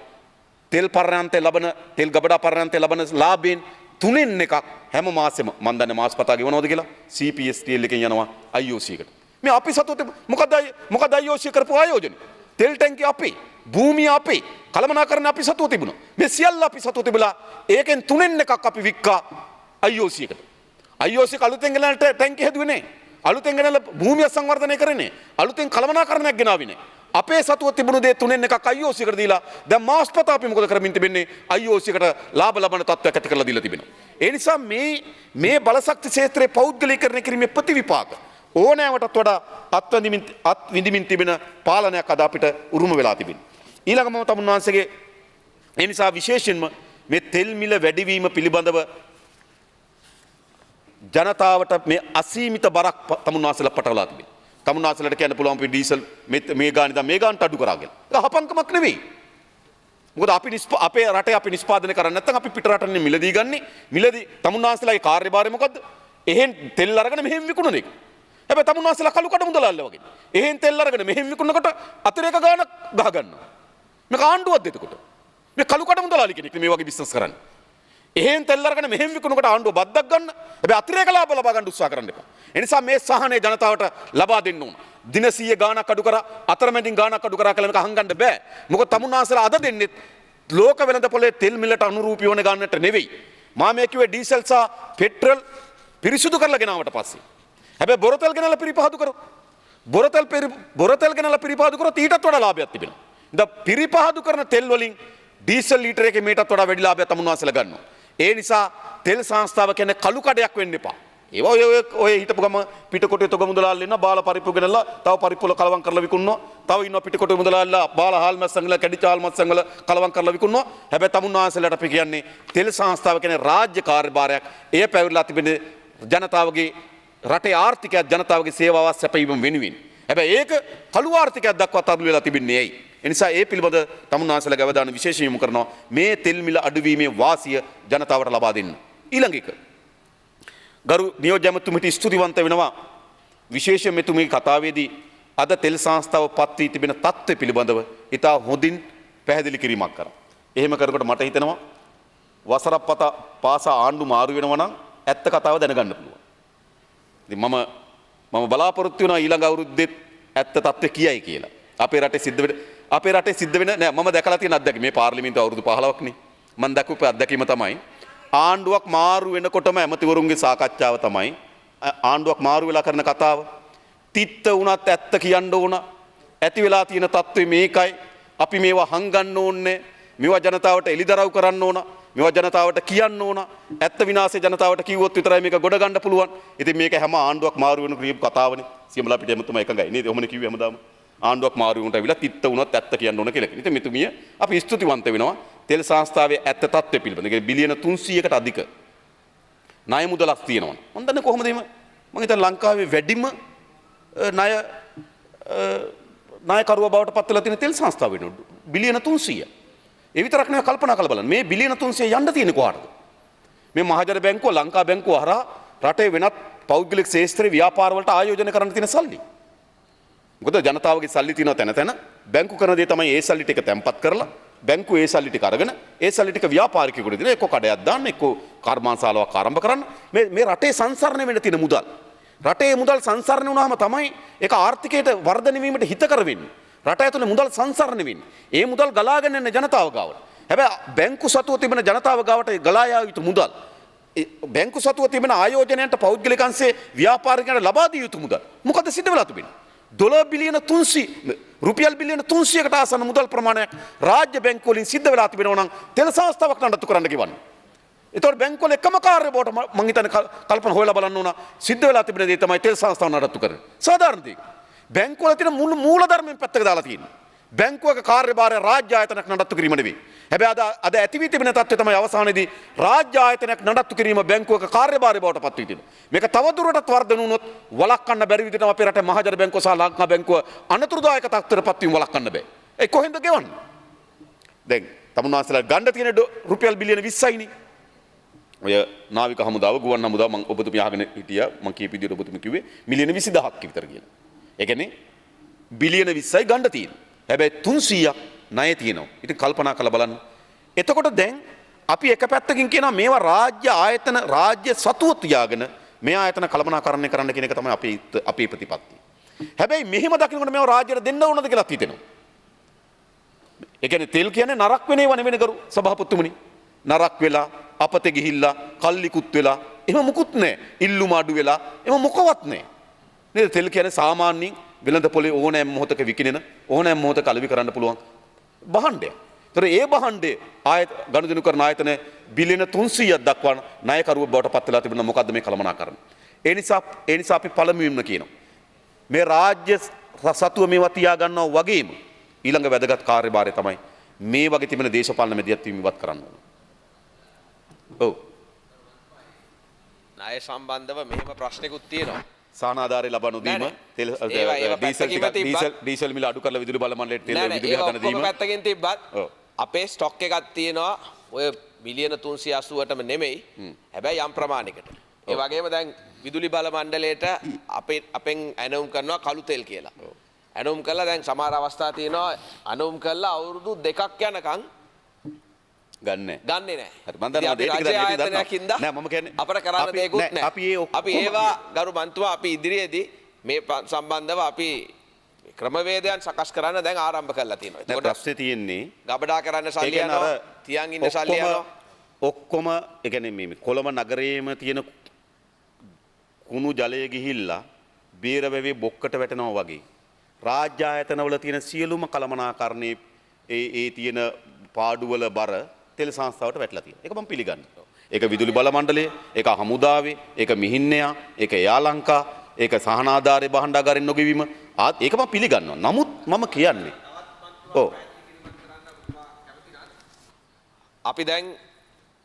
තෙල් පර්යාන්තයේ ලබන තෙල් ගබඩා පර්යාන්තයේ ලබන ලාභයෙන් තුනෙන් එකක් හැම මාසෙම මම දන්නේ මාසපතා ගෙවනවද කියලා CPSTL එකෙන් යනවා IOC එකට. මේ අපි සතුටේ මොකද IOC කරපු ආයෝජනේ? තෙල් ටැංකිය අපේ, භූමිය අපේ, කළමනාකරණ අපි සතුව තිබුණා. මේ සියල්ල අපි සතුව තිබලා ඒකෙන් තුනෙන් එකක් අපි වික්කා IOC එකට. IOC අලුතෙන් ගෙනල්ලා ටැංකිය හැදුවේ නැහැ. අලුතෙන් ගෙනල්ලා භූමිය සංවර්ධනය කරේ නැහැ. අලුතෙන් කළමනාකරණයක් ගෙනාවේ නැහැ. අපේ සතුව තිබුණු දේ තුනෙන් එකක් IOC එකට දීලා දැන් මාස්පතා අපි මොකද කරමින් තිබෙන්නේ? IOC එකට ලාභ ලබන තත්ත්වයක් ඇති කරලා දීලා තිබෙනවා. ඒ නිසා මේ බලශක්ති ක්ෂේත්‍රයේ පෞද්ගලීකරණය කිරීමේ ප්‍රතිවිපාක ඕනෑවටත් වඩා අත්විඳිමින් තිබෙන පාලනයක් අද අපිට උරුම වෙලා තිබෙනවා. ඊළඟම තමුන්වහන්සේගේ ඒ නිසා විශේෂයෙන්ම මේ තෙල් මිල වැඩිවීම පිළිබඳව ජනතාවට මේ අසීමිත බරක් තමුන්වහන්සේලා පටවලා තිබෙනවා. තමුන්වහන්සේලාට කියන්න පුළුවන් අපි ඩීසල් මේ ගාන ඉඳන් මේ ගානට අඩු කරා කියලා. ඒක හපංකමක් නෙවෙයි. මොකද අපේ රටේ අපි නිෂ්පාදනය කරන්නේ නැත්නම් අපි පිට රටින් මිලදී ගන්නේ. මිලදී තමුන්වහන්සේලාගේ කාර්යභාරය මොකද්ද? එහෙන් තෙල් අරගෙන මෙහෙම විකුණන එක. හැබැයි තමුන්වහන්සේලා කළු කඩ මුදලාල්ල වගේ. එහෙන් තෙල් අරගෙන මෙහෙම විකුණනකොට අතිරේක ගානක් ගහ ගන්නවා. මේක ආණ්ඩුවක්ද එතකොට? මේ කළු කඩ මුදලාලි කෙනෙක් මේ වගේ බිස්නස් කරන්නේ. එහෙන් තෙල් අරගෙන මෙහෙම විකුණනකොට ආණ්ඩුව බද්දක් ගන්න. හැබැයි අතිරේක ලාභ ලබා ගන්න උත්සාහ කරන්න එපා. ඒ නිසා මේ සහනය ජනතාවට ලබා දෙන්න ඕන. දින 100 ගානක් අඩු කරා, අතරමැදින් ගානක් අඩු කරා කියලා මේක අහංගන්න බෑ. මොකද තමුන්වහන්සේලා අද දෙන්නේ ලෝක වෙළඳ පොලේ තෙල් මිලට අනුරූපී වන ගන්නට නෙවෙයි. මා මේ කිව්වේ ඩීසල් සහ පෙට්‍රල් පිරිසුදු කරලා ගෙනාවට පස්සේ. හැබැයි බොරතෙල් ගෙනලා පිරිපහදු කරොත් බොරතෙල් ගෙනලා පිරිපහදු කරොත් ඊටත් වඩා ලාභයක් තිබෙනවා. ඉතින් පිරිපහදු කරන තෙල් වලින් ඩීසල් ලීටර එකේ මේටත් වඩා වැඩි ලාභයක් තමුන්වහන්සේලා ගන්නවා. ඒ නිසා තෙල් සංස්ථාව කියන්නේ කළු කඩයක් වෙන්න එපා. ඒවා ඔය හිටපු ගම පිටකොටේ තොග මුදලාල්ලා ඉන්න බාල පරිප්පු ගෙනල්ලා තව පරිප්පුල කලවම් කරලා විකුණනවා. තව ඉන්නවා පිටකොටේ මුදලාල්ලා බාල හාල් මැස්සන් වල කැඩිච්ච හාල් මැස්සන් වල කලවම් කරලා විකුණනවා. හැබැයි තමුන්වහන්සේලාට අපි කියන්නේ තෙල් සංස්ථාව කියන්නේ රාජ්‍ය කාර්යභාරයක්. එය පැවරලා තිබෙන්නේ ජනතාවගේ රටේ ආර්ථිකයත් ජනතාවගේ සේවාවත් සැපයීම වෙනුවෙන්. හැබැයි ඒක කළු ආර්ථිකයක් දක්වා තල්ලු වෙලා තිබෙන්නේ ඇයි? ඒ නිසා ඒ පිළිබඳ තමුන්වහන්සේලා අවධානය විශේෂයෙන් යොමු කරනවා. මේ තෙල් මිල අඩුවීමේ වාසිය ජනතාවට ලබා දෙන්න. ඊළඟ එක ගරු නියෝජ්‍ය ඇමතුමිට ස්තුතිවන්ත වෙනවා. විශේෂයෙන් මෙතුමගේ කතාවේදී අද තෙල් සංස්ථාව පත් වී තිබෙන තත්ත්වය පිළිබඳව ඉතා හොඳින් පැහැදිලි කිරීමක් කරා. එහෙම කරනකොට මට හිතෙනවා වසරක් පාසා ආණ්ඩු මාරු වෙනවා නම් ඇත්ත කතාව දැනගන්න පුළුවන්. ඉතින් මම බලාපොරොත්තු වෙනවා ඊළඟ අවුරුද්දෙත් ඇත්ත තත්ත්වය කියයි කියලා. අපේ රටේ සිද්ධ වෙන නෑ මම දැකලා තියෙන අත්දැකීම මේ පාර්ලිමේන්තුව අවුරුදු 15ක්නේ. මම දැකපු අත්දැකීම තමයි ආණ්ඩුවක් මාරු වෙනකොටම ඇමතිවරුන්ගේ සාකච්ඡාව තමයි ආණ්ඩුවක් මාරු වෙලා කරන කතාව. තිත්ත වුණත් ඇත්ත කියන්න ඕන. ඇති වෙලා තියෙන තත්ත්වය මේකයි. අපි මේවා හංගන්න ඕනේ. මේවා ජනතාවට එලිදරව් කරන්න ඕන. මේවා ජනතාවට කියන්න ඕන. ඇත්ත විනාශය ජනතාවට කිව්වොත් විතරයි මේක ගොඩ ගන්න පුළුවන්. ඉතින් මේක හැම ආණ්ඩුවක් මාරු වෙන ක්‍රියාව කතාවනේ. සියඹලා පිට එමුතුමා එකඟයි නේද? ඔහොමනේ කිව්වේ හැමදාම. ආණ්ඩුවක් මාරු වුණට ඇවිල්ලා තිත්ත වුණත් ඇත්ත කියන්න ඕන කියලා. ඉතින් මෙතුමිය අපි ස්තුතිවන්ත වෙනවා. තෙල් සංස්ථාවේ ඇත්ත තත්ත්වය පිළිබඳව. ඒ බිලියන 300කට අධික ණය මුදලක් තියෙනවා. මම දන්නේ කොහොමද එහෙම? මම හිතන්නේ ලංකාවේ වැඩිම ණයකරුවා බවට පත් වෙලා තියෙන තෙල් සංස්ථාව වෙනවා. බිලියන 300. ඒ විතරක් නෙවෙයි කල්පනා කරලා බලන්න. මේ බිලියන 300 යන්න තියෙන්නේ කොහාටද? මේ මහජන බැංකුව ලංකා බැංකුව හරහා රටේ වෙනත් පෞද්ගලික ශේෂ්ත්‍රයේ ව්‍යාපාර වලට ආයෝජනය කරන්න තියෙන සල්ලි. මොකද ජනතාවගේ සල්ලි තියෙනවා තැන තැන බැංකු කරන දේ තමයි ඒ සල්ලි ටික තැන්පත් කරලා බැංකුව ඒ සල්ලි ටික අරගෙන ඒ සල්ලි ටික ව්‍යාපාරිකයෙකුට දෙන එක්ක කඩයක් දාන්න එක්ක කර්මාන්තශාලාවක් ආරම්භ කරන්න මේ රටේ සංසරණය වෙන්න තියෙන මුදල්. රටේ මුදල් සංසරණය වුණාම තමයි ඒක ආර්ථිකයට වර්ධනය වීමට හිතකර වෙන්නේ. රට ඇතුලේ මුදල් සංසරණය වෙන්නේ. ඒ මුදල් ගලාගෙන යන ජනතාව ගාවට. හැබැයි බැංකු සතුව තිබෙන ජනතාව ගාවට ගලා යා යුතු මුදල් බැංකු සතුව තිබෙන ආයෝජනයන්ට පෞද්ගලික අංශයේ ව්‍යාපාරිකයන්ට ලබා දිය යුතු මුදල් මොකද සිද්ධ වෙලා තිබෙන්නේ? $1 බිලියන 300 රුපියල් බිලියන 300කට ආසන්න මුදල් ප්‍රමාණයක් රාජ්‍ය බැංකු වලින් සිද්ධ වෙලා තිබෙනවා නම් තෙල් සංස්ථාවක් නඩත්තු කරන්න ගෙවන්න. ඒතකොට බැංකු වල එකම කාර්ය බෝට මං හිතන්නේ කල්පනා හොයලා බලන්න ඕන සිද්ධ වෙලා තිබෙන දේ තමයි තෙල් සංස්ථාව නඩත්තු කරන්නේ. සාධාරණ දෙයක්. බැංකු වල තියෙන මූලධර්මයෙන් පැත්තක දාලා තියෙන්නේ. බැංකුවක කාර්යභාරය රාජ්‍ය ආයතනයක් නඩත්තු කිරීම නෙවෙයි. හැබැයි අද ඇති වී තිබෙන තත්ත්වය තමයි අවසානයේදී රාජ්‍ය ආයතනයක් නඩත්තු කිරීම බැංකුවක කාර්යභාරය බවට පත් වී තිබෙනවා. මේක තවදුරටත් වර්ධන වුණොත් වළක්වන්න බැරි විදිහට අපේ රටේ මහජන බැංකුව සහ ලංකා බැංකුව අනතුරුදායක තත්ත්වයට පත් වීම වළක්වන්න බෑ. ඒ කොහෙන්ද ගෙවන්නේ? දැන් තමුන්වහන්සේලා ගන්න තියෙන රුපියල් බිලියන 20යිනේ. ඔය නාවික හමුදාව ගුවන් හමුදාව මම ඔබතුමිය අහගෙන හිටියා මම කීප විදිහට ඔබතුමිය කිව්වේ මිලියන 20000ක් විතර කියලා. ඒ කියන්නේ බිලියන 20යි ගන්න තියෙන්නේ. හැබැයි 300ක් ණය තියෙනවා. ඉතින් කල්පනා කරලා බලන්න. එතකොට දැන් අපි එක පැත්තකින් කියනවා මේවා රාජ්‍ය ආයතන රාජ්‍ය සතුව තියාගෙන මේ ආයතන කළමනාකරණය කරන්න කියන එක තමයි අපේ ප්‍රතිපත්තිය. හැබැයි මෙහෙම දකින්නකොට මේවා රාජ්‍යයට දෙන්න ඕනද කියලා හිතෙනවා. ඒ කියන්නේ තෙල් කියන්නේ නරක වෙන ඒවා නෙවෙයි කරු සභාපතිතුමනි. නරක වෙලා අපතේ ගිහිල්ලා කල්ලිකුත් වෙලා එහෙම මුකුත් නැහැ. ඉල්ලුම අඩු වෙලා එහෙම මොකවත් නැහැ. නේද? තෙල් කියන්නේ සාමාන්‍යයෙන් වෙළඳ පොලේ ඕනෑම මොහොතක විකිනෙන ඕනෑම මොහොතක අලෙවි කරන්න පුළුවන් භාණ්ඩයක්. ඒතර ඒ භාණ්ඩේ ගනුදෙනු කරන ආයතන බිලියන 300ක් දක්වන ණයකරුව බවට පත් වෙලා තිබෙනවා. මොකද්ද මේ කළමනාකරණ? ඒ නිසා අපි පළමුවෙන්ම කියනවා මේ රාජ්‍ය සතුව මේවා තියා ගන්නවා වගේම ඊළඟ වැදගත් කාර්යභාරය තමයි මේ වගේ තිබෙන දේශපාලන මැදිහත් වීම ඉවත් කරන්න ඕන. ඔව්. ණය සම්බන්ධව මෙහෙම ප්‍රශ්නකුත් තියෙනවා. සානාධාරය ලබා නොදීම ඩීසල් මිල අඩු කරලා විදුලි බල මණ්ඩලයට තෙල් විදුලි හදන දීම ඔක්කොම පැත්තකින් තිබ්බත් අපේ ස්ටොක් එකක් තියෙනවා ඔය බිලියන 380ටම නෙමෙයි හැබැයි යම් ප්‍රමාණයකට ඒ වගේම දැන් විදුලි බල මණ්ඩලයට අපෙන් ඇනවුම් කරනවා කළු තෙල් කියලා ඇනවුම් කළා දැන් සමහර අවස්ථා තියෙනවා ඇනවුම් කළා අවුරුදු 2ක් යනකම් ගන්නේ නැහැ. හරි මම දන්නවා මේක නෑ මම කියන්නේ අපර කරන්න දෙයක්වත් නැහැ. අපි ඒවා ගරු මන්තුමා අපි ඉදිරියේදී මේ සම්බන්ධව අපි ක්‍රමවේදයන් සකස් කරන්න දැන් ආරම්භ කරලා තියෙනවා. ඒකට ප්‍රශ්නේ තියෙන්නේ ගබඩා කරන්න සල්ලි යනවා, තියන් ඉන්න සල්ලි යනවා. ඔක්කොම ඒ කියන්නේ මේ කොළඹ නගරයේම තියෙන කුණු ජලය ගිහිල්ලා බීරවැවේ බොක්කට වැටෙනවා වගේ රාජ්‍ය ආයතනවල තියෙන සියලුම කළමනාකරණේ ඒ තියෙන පාඩුවල බර තෙල් සංස්ථාවට වැටලා තියෙනවා. ඒක මම පිළිගන්නවා. ඒක විදුලි බල මණ්ඩලය, ඒක හමුදාවේ, ඒක මිහින්නයා, ඒක යාලංකා, ඒක සහනාධාරය භාණ්ඩාගාරයෙන් නොගෙවීම ඒක මම පිළිගන්නවා. නමුත් මම කියන්නේ ඔව් අපි දැන්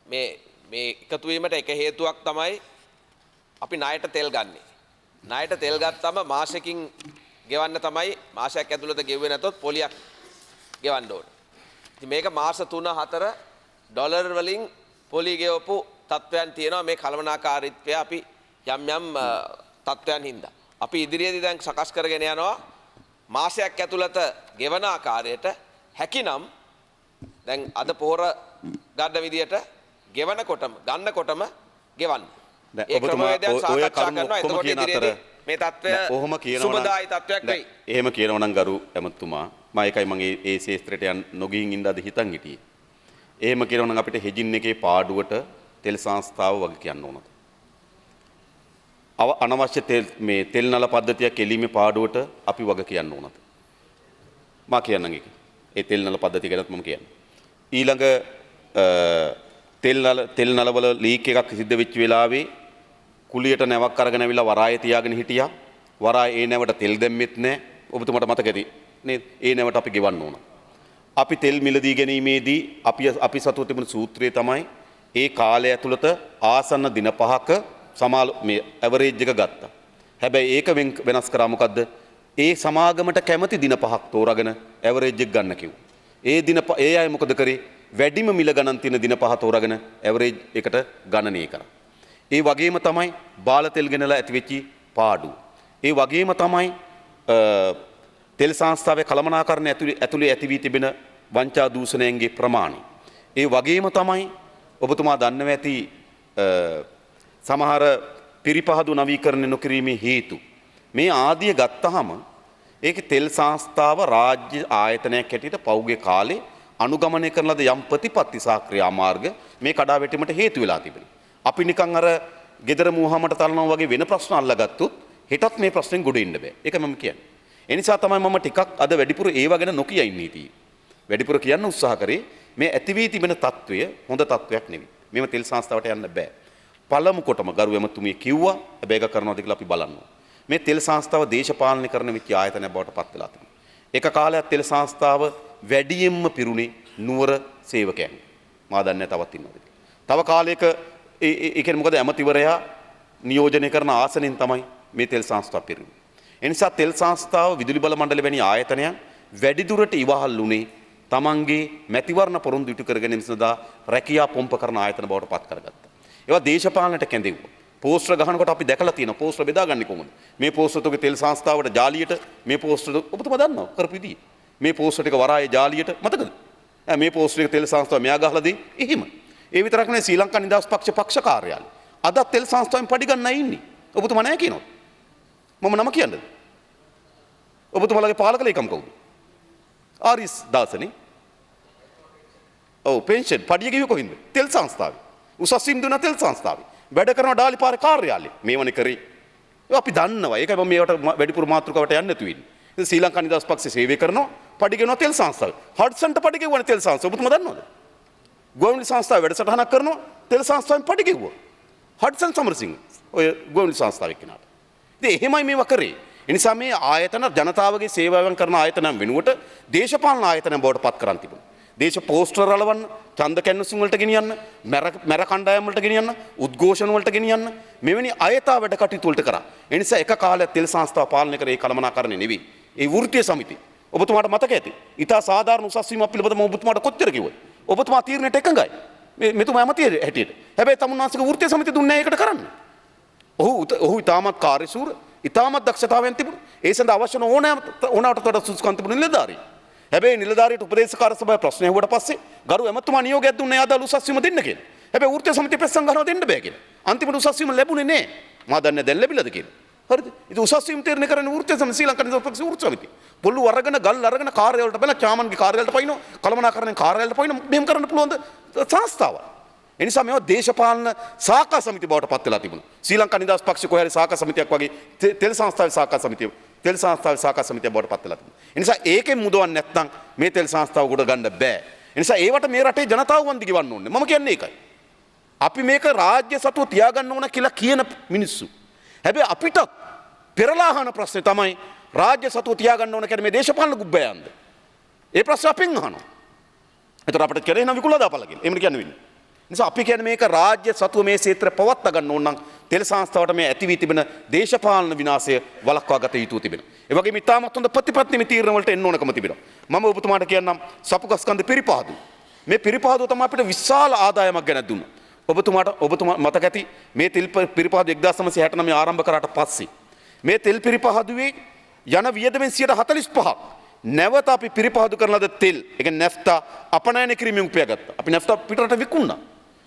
මේ එකතු වීමට එක හේතුවක් තමයි අපි ණයට තෙල් ගන්නෙ. ණයට තෙල් ගත්තම මාසෙකින් ගෙවන්න තමයි මාසයක් ඇතුළත ගෙවුවේ නැතොත් පොලියක් ගෙවන්න ඕන. ඉතින් මේක මාස 3-4 ඩොලර් වලින් පොලි ගෙවපු තත්ත්වයන් තියෙනවා මේ කළමනාකාරීත්වය අපි යම් තත්ත්වයන් හින්දා. අපි ඉදිරියේදී දැන් සකස් කරගෙන යනවා මාසයක් ඇතුළත ගෙවන ආකාරයට හැකිනම් දැන් අද පොහොර ගන්න විදියට ගන්නකොටම ගෙවන්න. ඒ ක්‍රමවේදයන් සාකච්ඡා කරනවා. එතකොට ඉදිරියේදී මේ තත්ත්වය සුබදායි තත්ත්වයක් වෙයි. එහෙම කියනවා නම් ගරු ඇමතුමා මම ඒකයි මම ඒ ශේස්ත්‍රයට නොගිහින් ඉඳ අද හිතන් හිටියේ. එහෙම කියනවා නම් අපිට හෙජින් එකේ පාඩුවට තෙල් සංස්ථාව වගේ කියන්න ඕනද? අනවශ්‍ය තෙල් නල පද්ධතියක් එළීමේ පාඩුවට අපි වගේ කියන්න ඕනද? මම කියන්නම් ඒක. ඒ තෙල් නල පද්ධතිය ගැනත් මම කියන්නම්. ඊළඟ තෙල් නලවල ලීක් එකක් සිද්ධ වෙච්ච වෙලාවේ කුලියට නැවක් අරගෙන ඇවිල්ලා වරායේ තියාගෙන හිටියා. වරායේ ඒ නැවට තෙල් දැම්මෙත් නැහැ. ඔබතුමාට මතකද? නේද? ඒ නැවට අපි ගෙවන්න ඕන. අපි තෙල් මිලදී ගැනීමේදී අපි සතුව තිබුණු සූත්‍රය තමයි ඒ කාලය ඇතුළත ආසන්න දින 5ක මේ ඇවරේජ් එක ගත්තා. හැබැයි ඒක වෙනස් කරා මොකද්ද? ඒ සමාගමට කැමති දින 5ක් තෝරාගෙන ඇවරේජ් එක ගන්න කිව්වා. ඒ අය මොකද කරේ? වැඩිම මිල ගණන් තියෙන දින පහ තෝරාගෙන ඇවරේජ් එකට ගණනය කරා. ඒ වගේම තමයි බාල තෙල් ගෙනලා ඇතිවෙච්ච පාඩුව. ඒ වගේම තමයි තෙල් සංස්ථාවේ කළමනාකරණ ඇතුලේ ඇති වී තිබෙන වංචා දූෂණයන්ගේ ප්‍රමාණය. ඒ වගේම තමයි ඔබතුමා දන්නවා ඇති සමහර පිරිපහදු නවීකරණය නොකිරීමේ හේතු. මේ ආදිය ගත්තාම ඒකේ තෙල් සංස්ථාව රාජ්‍ය ආයතනයක් හැටියට පෞගේ කාලේ අනුගමනය කරන ලද යම් ප්‍රතිපත්ති සහ ක්‍රියාමාර්ග මේ කඩා වැටීමට හේතු වෙලා තිබෙනවා. අපි නිකන් අර gedara මුවහමට තලනවා වගේ වෙන ප්‍රශ්න අල්ලගත්තොත් හෙටත් මේ ප්‍රශ්නෙන් ගොඩ එන්න බෑ. ඒක මම කියන්නේ. ඒ නිසා තමයි මම ටිකක් අද වැඩිපුර ඒව ගැන නොකිය ඉන්නේ ඉතින්. වැඩිපුර කියන්න උත්සාහ කරේ මේ ඇති වී තිබෙන తত্ত্বය හොඳ తত্ত্বයක් නෙවෙයි. මේව තෙල් සංස්ථාවට යන්න බෑ. පළමු කොටම ගරු එමතුමිය කිව්වා හැබැයි ඒක කරනවද කියලා අපි බලන්න. මේ තෙල් සංස්ථාව දේශපාලනය කරන විච ආයතනයක් බවට පත් වෙලා තිබුණා. එක කාලයක් තෙල් සංස්ථාව වැඩියෙන්ම පිරුණේ නුවර සේවකයන්. මා දන්නේ තවත් ඉන්නවද කියලා. තව කාලයක ඒ කියන්නේ මොකද ඇමතිවරයා නියෝජනය කරන ආසනෙන් තමයි මේ තෙල් සංස්ථාව පිරුණේ. ඒ නිසා තෙල් සංස්ථාව විදුලි බල මණ්ඩල වැනි ආයතනයන් වැඩිදුරට ඉවහල් වුණේ තමන්ගේ මැතිවරණ පොරොන්දු ඉටු කර ගැනීම සඳහා රැකියා පොම්ප කරන ආයතන බවට පත් කරගත්තා. ඒවා දේශපාලනයට කැඳෙව්වා. පෝස්ටර් ගහනකොට අපි දැකලා තියෙනවා පෝස්ටර් බෙදාගන්නේ කොහොමද? මේ පෝස්ටර් තුගේ තෙල් සංස්ථාවට ජාලියට මේ පෝස්ටර් ඔබතුමා දන්නවා කරපු විදිය. මේ පෝස්ටර් ටික වරායේ ජාලියට මතකද? මේ පෝස්ටර් ටික තෙල් සංස්ථාව මෙයා ගහලා දෙයි. එහෙම. ඒ විතරක් නෙවෙයි ශ්‍රී ලංකා නිදහස් පක්ෂ පක්ෂ කාර්යාලය. අද තෙල් සංස්ථාවෙන් පඩි ගන්නයි ඉන්නේ. ඔබතුමා නැහැ කියනොත්. මම නම කියන්නද? ඔබතුමාලගේ පාලක ලේකම් කවුද? ආරිස් දාසනේ. ඔව් පෙන්ෂන් පඩිය කිව්ව කොහින්ද? තෙල් සංස්ථාවේ. උසස් වීම දුන්නා තෙල් සංස්ථාවේ. වැඩ කරන ඩාලිපාරේ කාර්යාලය. මේවනේ කරේ. ඒක අපි දන්නවා. ඒකයි මම මේවට වැඩිපුර මාතෘකාවට යන්නේ නැතු වෙන්නේ. ඉතින් ශ්‍රී ලංකා නිදහස් පක්ෂේ සේවය කරනවා පඩි ගෙවනවා තෙල් සංස්ථාවේ. හඩ්සන්ට පඩි ගෙවන්නේ තෙල් සංස්ථාව. ඔබතුමා දන්නවද? ගෝවින්ද සංස්ථාව වැඩසටහනක් කරනවා තෙල් සංස්ථාවෙන් පඩි ගෙවුවා. හඩ්සන් සමරසිංහ ඔය ගෝවින්ද සංස්ථාවේ කෙනාට. ඉතින් එහෙමයි මේවා කරේ. ඒ නිසා මේ ආයතන ජනතාවගේ සේවාවන් කරන ආයතනන් වෙනුවට දේශපාලන ආයතනන් බවට පත් කරන් තිබුණා. දේශ පෝස්ටර් අලවන්න, ඡන්ද කැන්වසින් වලට ගෙනියන්න, මැර කණ්ඩායම් වලට ගෙනියන්න, උද්ඝෝෂණ වලට ගෙනියන්න මෙවැනි අයථා වැඩ කටයුතු වලට කරා. ඒ නිසා එක කාලයක් තෙල් සංස්ථාව පාලනය කරේ කළමනාකරණය නෙවෙයි. ඒ වෘත්තීය සමිතිය. ඔබතුමාට මතක ඇති. ඊට සාධාරණ උසස් වීමක් පිළිබඳව මම ඔබතුමාට කොච්චර කිව්වද? ඔබතුමා තීරණයට එකඟයි. මෙතුමා ඇමතිය හැටියට. හැබැයි තමුන්නාසික වෘත්තීය සමිතිය දුන්නේ නැහැ ඒකට කරන්න. ඔහු ඉතාමත් කාර්යශූර, ඉතාමත් දක්ෂතාවයෙන් තිබුණා. ඒ සඳහා අවශ්‍ය ඕනෑමට වඩා සුසුකම් තිබුණ නිලධාරී. හැබැයි නිලධාරියට උපදේශකාර සභාවේ ප්‍රශ්න ඇහුවට පස්සේ ගරු ඇමතුමා නියෝගයක් දුන්නේ ආදාළ උසස් වීම දෙන්න කියලා. හැබැයි වෘත්තීය සමිතිය පෙස්සම් ගන්නවා දෙන්න බෑ කියලා. අන්තිමට උසස් වීම ලැබුණේ නැහැ. මා දන්නේ දැන් ලැබිලාද කියලා. හරිද? ඉතින් උසස් වීම තීරණය කරන්නේ වෘත්තීය සමිතිය ශ්‍රී ලංකා නිදහස් පක්ෂ වෘත්තීය සමිතිය. පොල්ලු අරගෙන ගල් අරගෙන කාර්යාලයට බැලලා චාමන්ගේ කාර්යාලයට පයින්නවා. කළමනාකරණේ කාර්යාලයට පයින්නවා. මෙහෙම කරන්න පුළුවන්ද සංස්ථාවක්? ඒ නිසා මේවා දේශපාලන සාකා සමිතිය බවට පත් වෙලා තිබුණා. ශ්‍රී ලංකා නිදහස් පක්ෂ කොහේ හරි සාකා සමිතියක් වගේ තෙල් සංස්ථාවේ සාකා සමිතිය තෙල් සංස්ථාවේ සාකා සමිතිය බවට පත් වෙලා තිබුණා. ඒ නිසා ඒකෙන් මුදවන්නේ නැත්නම් මේ තෙල් සංස්ථාව ගොඩ ගන්න බෑ. ඒ නිසා ඒවට මේ රටේ ජනතාව වන්දි ගෙවන්න ඕනේ. මම කියන්නේ ඒකයි. අපි මේක රාජ්‍ය සතුව තියාගන්න ඕන කියලා කියන මිනිස්සු. හැබැයි අපිට පෙරලා අහන ප්‍රශ්නේ තමයි රාජ්‍ය සතුව තියාගන්න ඕන කියන්නේ මේ දේශපාලන ගුබ්බයන්ද? ඒ ප්‍රශ්න අපෙන් අහනවා. ඒතර අපිට කියන්නේ නම් විකුණලා දාපල්ලා කියලා. එහෙම කියන්නේ වෙන්නේ. නිසා අපි කියන්නේ මේක රාජ්‍ය සතුව මේ ක්ෂේත්‍රය පවත්වා ගන්න ඕන නම් තෙල් සංස්ථාවට මේ ඇති වී තිබෙන දේශපාලන විනාශය වළක්වා ගත යුතු තිබෙනවා. ඒ වගේම ඉතාමත් හොඳ ප්‍රතිපත්ති තීරණ වලට එන්න ඕනකම තිබෙනවා. මම ඔබතුමාට කියන්නම් සපුගස්කන්ධ පිරිපහදු. මේ පිරිපහදුව තමයි අපිට විශාල ආදායමක් ගැන දුන්නා. ඔබතුමා මතක ඇති මේ තෙල් පිරිපහදුව 1969 ආරම්භ කරාට පස්සේ මේ තෙල් පිරිපහදුවේ යන වියදමෙන් 45% නැවත අපි පිරිපහදු කරන ලද තෙල් ඒ කියන්නේ නැෆ්තා අපනයන කිරීමෙන් උපයාගත්තා. අපි නැෆ්තා පිටරට විකුණා.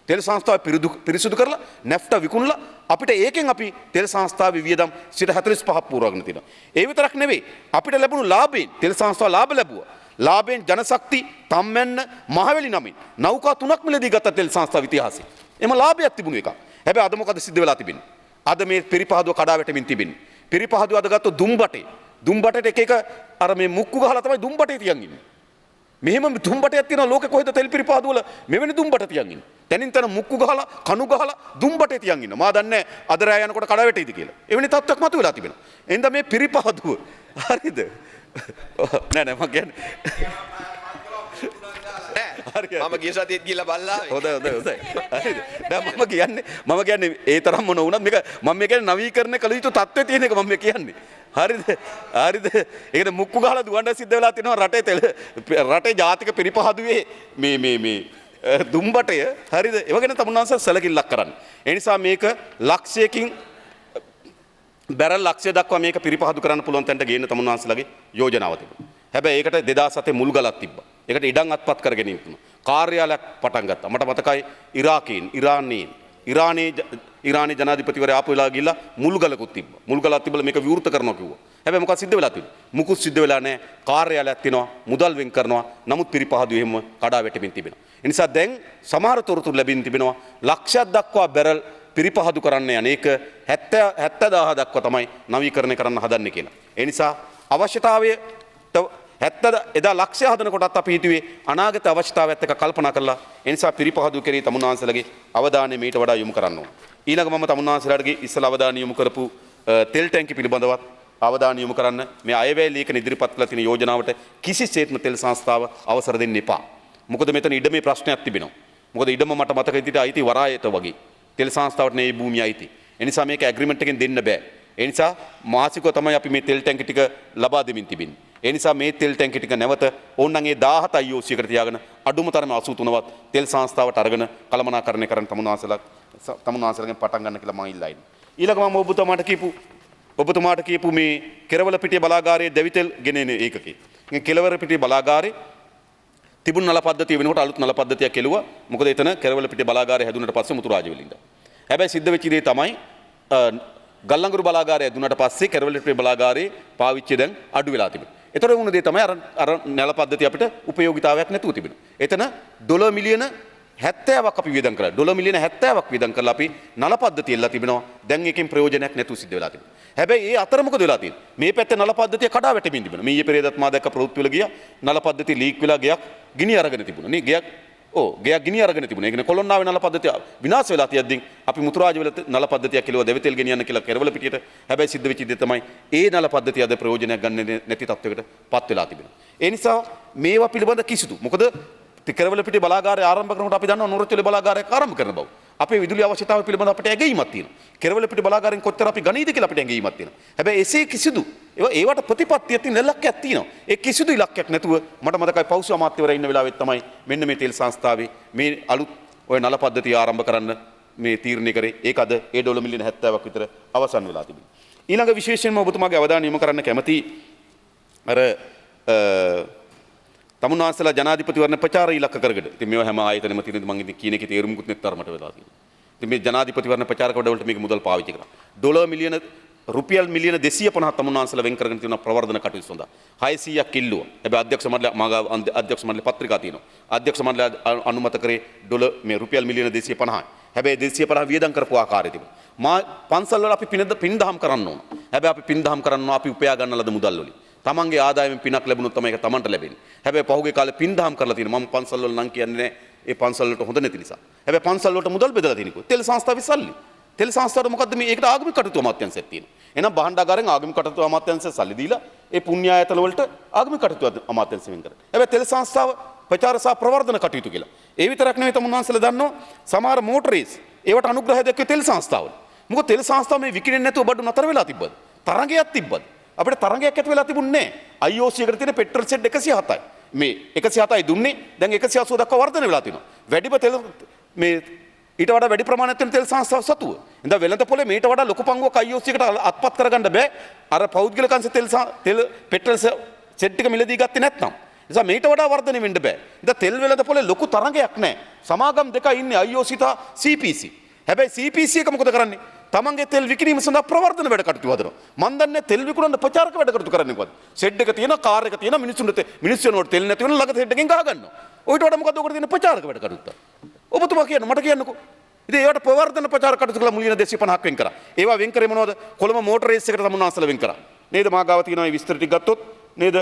තෙල් සංස්ථාව පිරිසුදු කරලා නැෆ්තා විකුණලා අපිට ඒකෙන් අපි තෙල් සංස්ථාවේ වියදම් 45% පුරවගෙන තියෙනවා. ඒ විතරක් නෙවෙයි අපිට ලැබුණු ලාභයෙන් තෙල් සංස්ථාව ලාභ ලැබුවා. ලාභයෙන් ජනශක්ති තම්මැන්න මහවැලි නමින් නෞකා 3ක් මිලදී ගත්ත තෙල් සංස්ථාව ඉතිහාසයේ. එම ලාභයක් තිබුණු එකක්. හැබැයි අද මොකද සිද්ධ වෙලා තිබෙන්නේ? අද මේ පිරිපහදුව කඩා වැටෙමින් තිබෙන්නේ. පිරිපහදුව අද ගත්ත දුම්බටේට එක අර මේ මුක්කු ගහලා තමයි දුම්බටේ තියන් ඉන්නේ. මෙහෙම දුම්බටයක් තියෙනවා ලෝකේ කොහෙද තෙල් පිරිපහදුව වල මෙවැනි දුම්බට තියන් ඉන්නේ. තැනින් තැන මුක්කු ගහලා කණු ගහලා දුම්බටේ තියන් ඉන්නවා. මා දන්නේ අද රෑ යනකොට කඩා වැටෙයිද කියලා. එවැනි තත්ත්වයක් මතුවලා තිබෙනවා. එහෙනම් මේ පිරිපහදුව හරිද? නෑ මම කියන්නේ මම ගිය සතියේත් ගිහලා බලලා හොඳයි. හරිද? දැන් මම කියන්නේ ඒ තරම් මොන වුණත් මේක මම කියන්නේ නවීකරණය කළ යුතු තත්ත්වයේ තියෙන එක මම කියන්නේ. හරිද? හරිද? ඒකට මුක්කු ගහලා දුවන්න සිද්ධ වෙලා තිනවා රටේ ජාතික පිරිපහදුවේ මේ දුම්බටය. හරිද? ඒව ගැන තමුන්නාන්ස සැලකිල්ලක් කරන්න. ඒ නිසා මේක ලක්ෂයකින් බැරල් ලක්ෂය දක්වා මේක පිරිපහදු කරන්න පුළුවන් තැනට ගේන්න තමුන්නාන්සලාගේ යෝජනාව තිබුණා. හැබැයි ඒකට 2007 මුල් ගලක් තිබ්බා. ඒකට ඉඩම් අත්පත් කර ගැනීම තුන. කාර්යාලයක් පටන් ගත්තා. මට මතකයි ඉරානයේ ජනාධිපතිවරයා ආපු වෙලාව ගිහිල්ලා මුල් ගලකුත් තිබ්බා. මුල් ගලක් තිබ්බල මේක විවෘත කරනවා කිව්වා. හැබැයි මොකක්ද සිද්ධ වෙලා තිබුණේ? මුකුත් සිද්ධ වෙලා නැහැ. කාර්යාලයක් තියෙනවා, මුදල් වෙන් කරනවා. නමුත් පිරිපහදු එහෙම කඩා වැටෙමින් තිබෙනවා. ඒ නිසා දැන් සමහර තොරතුරු ලැබෙමින් තිබෙනවා. ලක්ෂයක් දක්වා බැරල් පිරිපහදු කරන්න යන එක 70000 දක්වා තමයි නවීකරණය කරන්න හදන්නේ කියලා. ඒ නිසා අවශ්‍යතාවයට 70 එදා ලක්ෂය හදන කොටත් අපි හිතුවේ අනාගත අවශ්‍යතාවයත් එක්ක කල්පනා කරලා ඒ නිසා පිරිපහදු කෙරෙහි තමුන්නාන්සලගේ අවධානය මීට වඩා යොමු කරන්න ඕන. ඊළඟ මම තමුන්නාන්සලටගේ ඉස්සලා අවධානය යොමු කරපු තෙල් ටැංකි පිළිබඳවත් අවධානය යොමු කරන්න. මේ අයවැය ලේඛන ඉදිරිපත් කළ තියෙන යෝජනාවට කිසිසේත්ම තෙල් සංස්ථාව අවසර දෙන්න එපා. මොකද මෙතන ඉඩමේ ප්‍රශ්නයක් තිබෙනවා. මොකද ඉඩම මට මතක විදිහට අයිති වරායට වගේ. තෙල් සංස්ථාවට නේ භූමිය අයිති. ඒ නිසා මේක ඇග්‍රීමන්ට් එකෙන් දෙන්න බෑ. ඒ නිසා මාසිකව තමයි අපි මේ තෙල් ටැංකි ටික ලබා දෙමින් තිබෙන්නේ. ඒ නිසා මේ තෙල් ටැංකි ටික නැවත ඕනනම් ඒ 17 IOC එකට තියාගෙන අඩුම තරමේ 83වත් තෙල් සංස්ථාවට අරගෙන කළමනාකරණය කරන්න තමුන්නාන්සලගෙන් පටන් ගන්න කියලා මම ඉල්ලා ඉන්නේ. ඊළඟ මම ඔබතුමාට කියපු මේ කෙරවල පිටිය බලාගාරයේ දැවිතෙල් ගෙනෙන ඒකකේ. මේ කෙලවර පිටිය බලාගාරේ තිබුණු නල පද්ධතිය වෙනකොට අලුත් නල පද්ධතියක් කෙළුවා. මොකද එතන කෙරවල පිටිය බලාගාරය හැදුනට පස්සේ මුතුරාජවලින්ද. හැබැයි සිද්ධ වෙච්ච දේ තමයි ගල්ලංගුරු බලාගාරය හැදුනට පස්සේ කෙරවල පිටිය බලාගාරේ පාවිච්චිය දැන් අඩු වෙලා තිබෙනවා. ඒතර වුණ දේ තමයි අර නල පද්ධතිය අපිට උපයෝගීතාවයක් නැතුව තිබෙනවා. එතන ඩොලර් මිලියන 70ක් අපි වියදම් කළා. ඩොලර් මිලියන 70ක් වියදම් කරලා අපි නල පද්ධතිය එල්ලලා තිබෙනවා. දැන් එකෙන් ප්‍රයෝජනයක් නැතුව සිද්ධ වෙලා තිබෙනවා. හැබැයි ඒ අතර මොකද වෙලා තියෙන්නේ? මේ පැත්තේ නල පද්ධතිය කඩා වැටෙමින් තිබෙනවා. මේ ඊයේ පෙරේදත් මා දැක්ක ප්‍රවෘත්ති වල ගියා නල පද්ධතිය ලීක් වෙලා ගයක් ගිනි අරගෙන තිබුණා. නේ ගයක් ගිනි අරගෙන තිබුණා. ඒ කියන්නේ කොළොන්නාවේ නල පද්ධතිය විනාශ වෙලා තියද්දී අපි මුතුරාජවල නල පද්ධතියක් කෙලුවා දෙවිතෙල් ගෙනියන්න කියලා කෙරවල පිටියට. හැබැයි සිද්ධ වෙච්ච දේ තමයි ඒ නල පද්ධතිය අද ප්‍රයෝජනයක් ගන්න නැති තත්වයකට පත් වෙලා තිබෙනවා. ඒ නිසා මේවා පිළිබඳ කිසිදු මොකද කෙරවල පිටිය බලාගාරය ආරම්භ කරනකොට අපි දන්නවා නුරච්චොලේ බලාගාරයක් ආරම්භ කරන බව. අපේ විදුලි අවශ්‍යතාවය පිළිබඳ අපිට ඇගීමක් තියෙනවා. කෙරවල පිටිය බලාගාරයෙන් කොච්චර අපි ගණීද කියලා අපිට ඇගීමක් තියෙනවා. හැබැයි එසේ කිසිදු ඒවට ප්‍රතිපත්තියක් තියෙන ඉලක්කයක් තියෙනවා. ඒ කිසිදු ඉලක්කයක් නැතුව මට මතකයි පෞසු අමාත්‍යවරයා ඉන්න වෙලාවෙත් තමයි මෙන්න මේ තෙල් සංස්ථාවේ මේ අලුත් ඔය නල පද්ධතිය ආරම්භ කරන්න මේ තීරණය කරේ. ඒක අද ඒ ඩොලර් මිලියන 70ක් විතර අවසන් වෙලා තිබෙනවා. ඊළඟ විශේෂයෙන්ම ඔබතුමාගේ අවධානය යොමු කරන්න කැමති අර තමුන්නාන්සලා ජනාධිපතිවරණ ප්‍රචාර ඉලක්ක කරගෙන. ඉතින් මේවා හැම ආයතනෙම තියෙනද මම ඉතින් කියන එකේ තේරුම්කුත් නැත් තරමට වෙලා තියෙනවා. ඉතින් මේ ජනාධිපතිවරණ ප්‍රචාරක වලට මේක මුදල් පාවිච්චි කරනවා. ඩොලර් මිලියන රුපියල් මිලියන 250ක් තමුන්නාන්සලා වෙන් කරගෙන තියෙනවා ප්‍රවර්ධන කටයුතු සඳහා. 600ක් ඉල්ලුවා. හැබැයි අධ්‍යක්ෂ මණ්ඩලය මාගා අධ්‍යක්ෂ මණ්ඩලේ පත්‍රිකා තියෙනවා. අධ්‍යක්ෂ මණ්ඩලය අනුමත කරේ ඩොලර් මේ රුපියල් මිලියන 250යි. හැබැයි 250 වියදම් කරපු ආකාරය තිබුණා. මා පන්සල් වල අපි පින්දහම් කරන්න ඕන. හැබැයි අපි පින්දහම් කරනවා අපි උපයා ගන්න ලද මුදල් වලින්. තමන්ගේ ආදායමෙන් පිනක් ලැබුණොත් තමයි ඒක තමන්ට ලැබෙන්නේ. හැබැයි පහුගිය කාලේ පින්දහම් කරලා තියෙනවා. මම පන්සල් වල නම් කියන්නේ නැහැ. ඒ පන්සල් වලට හොඳ නැති නිසා. හැබැයි පන්සල් වලට මුදල් බෙදලා තියෙනකෝ. තෙල් සංස්ථාවේ සල්ලි. තෙල් සංස්ථාවට මොකද්ද මේ ඒකට ආගමික කටයුතු අමාත්‍යාංශයක් තියෙනවා. එහෙනම් භාණ්ඩාගාරෙන් ආගමික කටයුතු අමාත්‍යාංශය සල්ලි දීලා ඒ පුණ්‍ය ආයතන වලට ආගමික කටයුතු අමාත්‍යාංශය වෙන් කරා. හැබැයි තෙල් සංස්ථාව ප්‍රචාර සහ ප්‍රවර්ධන කටයුතු කියලා. ඒ විතරක් නෙවෙයි තමුන්වහන්සේලා දන්නවා සමහර මෝටර් රේස් ඒවට අනුග්‍රහය දැක්වේ තෙල් සංස්ථාවල. මොකද තෙල් සංස්ථාව මේ විකිණෙන්නේ නැතුව බඩු නතර වෙලා තිබ්බද? තරඟයක් තිබ්බද? අපිට තරඟයක් ඇති වෙලා තිබුණේ නැහැ. IOC එකට තියෙන පෙට්‍රල් සෙට් 107යි. මේ 107යි දුන්නේ. දැන් 180 දක්වා වර්ධනය වෙලා තිනවා. වැඩිම තෙල් මේ ඊට වඩා වැඩි ප්‍රමාණයක් තියෙන තෙල් සංස්ථාව සතුව. ඉතින් වෙළඳ පොලේ මේට වඩා ලොකු පංගුවක් IOC එකට අත්පත් කරගන්න බෑ. අර පෞද්ගලික අංශ තෙල් පෙට්‍රල් සෙට් එක මිලදී ගත්තේ නැත්නම්. නිසා මේට වඩා වර්ධනය වෙන්න බෑ. ඉතින් තෙල් වෙළඳ පොලේ ලොකු තරඟයක් නැහැ. සමාගම් දෙකයි ඉන්නේ IOC තා CPC. හැබැයි CPC එක මොකද කරන්නේ? තමන්ගේ තෙල් විකිණීම සඳහා ප්‍රවර්ධන වැඩ කටයුතු හදනවා. මන් දන්නේ තෙල් විකුණන ප්‍රචාරක වැඩ කටයුතු කරන්නේ කොහොමද? ෂෙඩ් එක තියෙනවා, කාර් එක තියෙනවා, මිනිස්සුන්ට තෙල් නැති වෙන ළඟ ෂෙඩ් එකෙන් ගහ ගන්නවා. ඔයිට වඩා මොකද ඔකට තියෙන ප්‍රචාරක වැඩ කටයුත්ත? ඔබතුමා කියන්න මට කියන්නකෝ. ඉතින් ඒවට ප්‍රවර්ධන ප්‍රචාරක කටයුතු කළා මුලියන 250ක් වෙන් කරා. ඒවා වෙන් කරේ මොනවද? කොළඹ මෝටර් රේස් එකට තමුන්නාන්සලා වෙන් කරා. නේද? මාගාව තියෙනවා මේ විස්තර ටික ගත්තොත් නේද?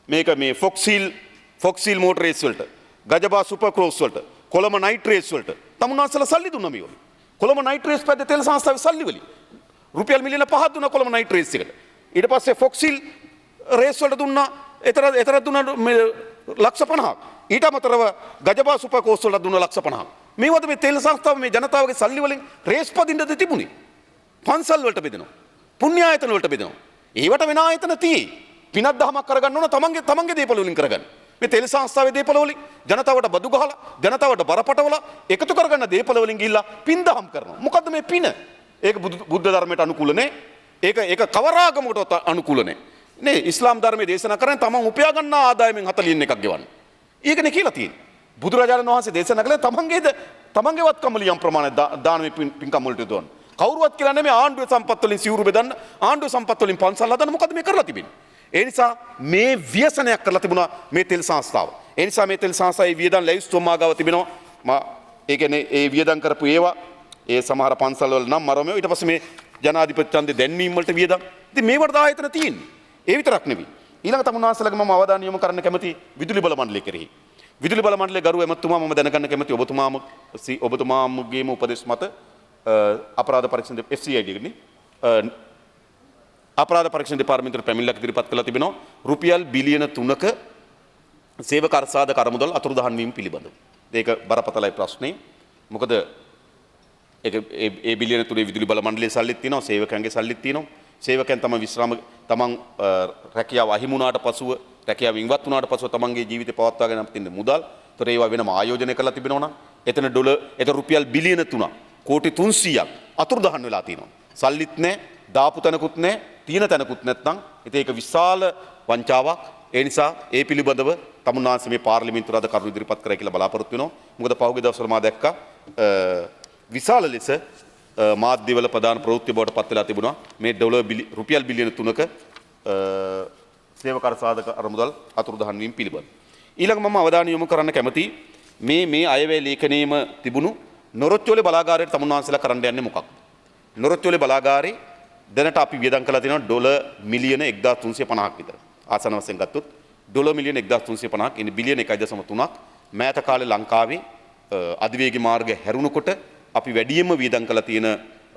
මේක මේ ෆොක්සිල් මෝටර් රේස් වලට, ගජබා සුපර් ක්‍රෝස් වලට, කොළඹ නයිට් රේස් වලට තමුන්නාන්සලා සල්ලි දුන්නා මේවල. කොළඹ නයිට් රේස් පැත්තේ තෙල් සංස්ථාවේ සල්ලි වලින් රුපියල් මිලියන 5ක් දුන්නා කොළඹ නයිට් රේස් එකට. ඊට පස්සේ ෆොක්සිල් රේස් වලට දුන්නා එතර දුන්නා ලක්ෂ 50ක්. ඊට අමතරව ගජබා සුපර් ක්‍රෝස් වලට දුන්නා ලක්ෂ 50ක්. මේවද මේ තෙල් සංස්ථාව මේ ජනතාවගේ සල්ලි වලින් රේස් පදින්නද තිබුණේ? පන්සල් වලට බෙදෙනවා. පුණ්‍ය ආයතන වලට බෙදනවා. ඒවට වෙන ආයතන තියෙයි. පිනක් දහමක් කරගන්න ඕන තමන්ගේ දේපල වලින් කරගන්න. මේ තෙල් සංස්ථාවේ දේපල වලින් ජනතාවට බදු ගහලා ජනතාවට බරපතවල එකතු කරගන්න දේපල වලින් ගිහිල්ලා පින් දහම් කරනවා. මොකද්ද මේ පින? ඒක බුද්ධ ධර්මයට අනුකූල නේ. ඒක කවරාගමකටවත් අනුකූල නේ. නේ ඉස්ලාම් ධර්මයේ දේශනා කරන්නේ තමන් උපයා ගන්න ආදායමෙන් 40න් එකක් ගෙවන්න. ඒකනේ කියලා තියෙන්නේ. බුදුරජාණන් වහන්සේ දේශනා කළේ තමන්ගේ වත්කම ලියම් ප්‍රමාණය දානමේ පින්කම් වලට දොන. කවුරුවත් කියලා නෙමෙයි ආණ්ඩුවේ සම්පත් වලින් සිවුරු බෙදන්න ආණ්ඩුවේ සම්පත් වලින් පන්සල් හදන්න මොකද මේ කරලා තිබෙන්නේ. ඒ නිසා මේ ව්‍යසනයක් කරලා තිබුණා මේ තෙල් සංස්ථාව. ඒ නිසා මේ තෙල් සංස්ථාවේ වියදම් ලැයිස්තුව මාගාව තිබෙනවා. ඒ කියන්නේ ඒ වියදම් කරපු ඒවා ඒ සමහර පන්සල් වල නම් මරමෙව ඊට පස්සේ මේ ජනාධිපති ඡන්දේ දැන්වීම වලට වියදම්. ඉතින් මේවට ආයතන තියෙන්නේ. ඒ විතරක් නෙවෙයි. ඊළඟ තමුන්වහන්සේලාගේ මම අවධානය යොමු කරන්න කැමති විදුලි බල මණ්ඩලය කෙරෙහි. විදුලි බල මණ්ඩලයේ ගරු එමෙතුමා මම දැනගන්න කැමති ඔබතුමාමගේම උපදෙස් මත අපරාධ පරීක්ෂණ FCID එකනේ අපරාධ පරීක්ෂණ දෙපාර්තමේන්තුවට පැමිණිල්ලක් ඉදිරිපත් කළා තිබෙනවා රුපියල් බිලියන 3ක සේවක අර්ථසාධක අරමුදල් අතුරුදහන් වීම පිළිබඳව. ඒක බරපතලයි ප්‍රශ්නේ. මොකද ඒ බිලියන 3 විදුලි බල මණ්ඩලයේ සල්ලිත් තියෙනවා සේවකයන්ගේ සල්ලිත් තියෙනවා. සේවකයන් තමන් රැකියාව අහිමි වුණාට පසුව රැකියාව ඉවත් වුණාට පසුව තමන්ගේ ජීවිතය පවත්වාගෙන යන්න මුදල්. ඒතර ඒවා වෙනම ආයෝජනය කරලා තිබෙනවා නම් එතන රුපියල් බිලියන 3 කෝටි 300ක් අතුරුදහන් වෙලා තියෙනවා. සල්ලිත් නැහැ, දාපු තැනකුත් නැහැ, තියෙන තැනකුත් නැත්නම් ඉතින් ඒක විශාල වංචාවක්. ඒ නිසා ඒ පිළිබඳව තමුන්නාන්සේ මේ පාර්ලිමේන්තුවට අද කරුණු ඉදිරිපත් කරයි කියලා බලාපොරොත්තු වෙනවා. මොකද පහුගිය දවස්වල මා දැක්කා විශාල ලෙස මාධ්‍යවල ප්‍රධාන ප්‍රවෘත්ති බවට පත් වෙලා තිබුණා මේ රුපියල් බිලියන 3ක සේවක අර්ථසාධක අරමුදල් අතුරුදහන් වීම පිළිබඳ. ඊළඟ මම අවධානය යොමු කරන්න කැමති මේ අයවැය ලේඛනයේම තිබුණු නොරොච්චෝලේ බලාගාරයට තමුන්වහන්සේලා කරන්න යන්නේ මොකක්ද? නොරොච්චෝලේ බලාගාරේ දැනට අපි වියදම් කරලා තියෙනවා ඩොලර් මිලියන 1350ක් විතර. ආසන වශයෙන් ගත්තොත් ඩොලර් මිලියන 1350ක් ඉන්නේ බිලියන 1.3ක් මෑත කාලේ ලංකාවේ අධිවේගී මාර්ග හැරුණකොට අපි වැඩියෙන්ම වියදම් කරලා තියෙන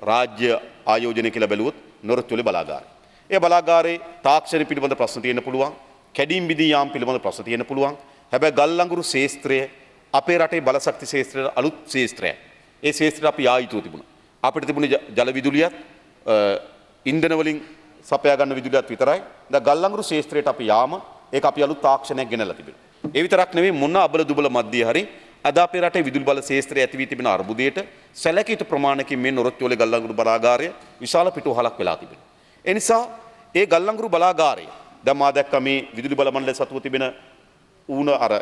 රාජ්‍ය ආයෝජනය කියලා බැලුවොත් නොරොච්චෝලේ බලාගාරය. ඒ බලාගාරේ තාක්ෂණ පිළිබඳ ප්‍රශ්න තියෙන්න පුළුවන්. කැඩීම් බිඳී යාම් පිළිබඳ ප්‍රශ්න තියෙන්න පුළුවන්. හැබැයි ගල් අඟුරු ශේස්ත්‍රය අපේ රටේ බලශක්ති ශේස්ත්‍රයේ අලුත් ශේස්ත්‍රයක්. ඒ ශේස්ත්‍රය අපි ආයුතුව තිබුණා. අපිට තිබුණේ ජල විදුලියත් ඉන්ධන වලින් සපයා ගන්න විදුලියත් විතරයි. දැන් ගල් අඟුරු ශේස්ත්‍රයට අපි යාම ඒක අපි අලුත් තාක්ෂණයක් ගෙනල්ලා තිබෙනවා. ඒ විතරක් නෙවෙයි මොන අබල දුබල මැදියේ හරි අද අපේ රටේ විදුලි බල ශේස්ත්‍රය ඇති වී තිබෙන අර්බුදයට සැලකිය යුතු ප්‍රමාණයකින් මේ නොරොච්චෝලේ ගල් අඟුරු බලාගාරය විශාල පිටුවහලක් වෙලා තිබෙනවා. ඒ නිසා ඒ ගල් අඟුරු බලාගාරය දැන් මා දැක්ක මේ විදුලි බල මණ්ඩලය සතුව තිබෙන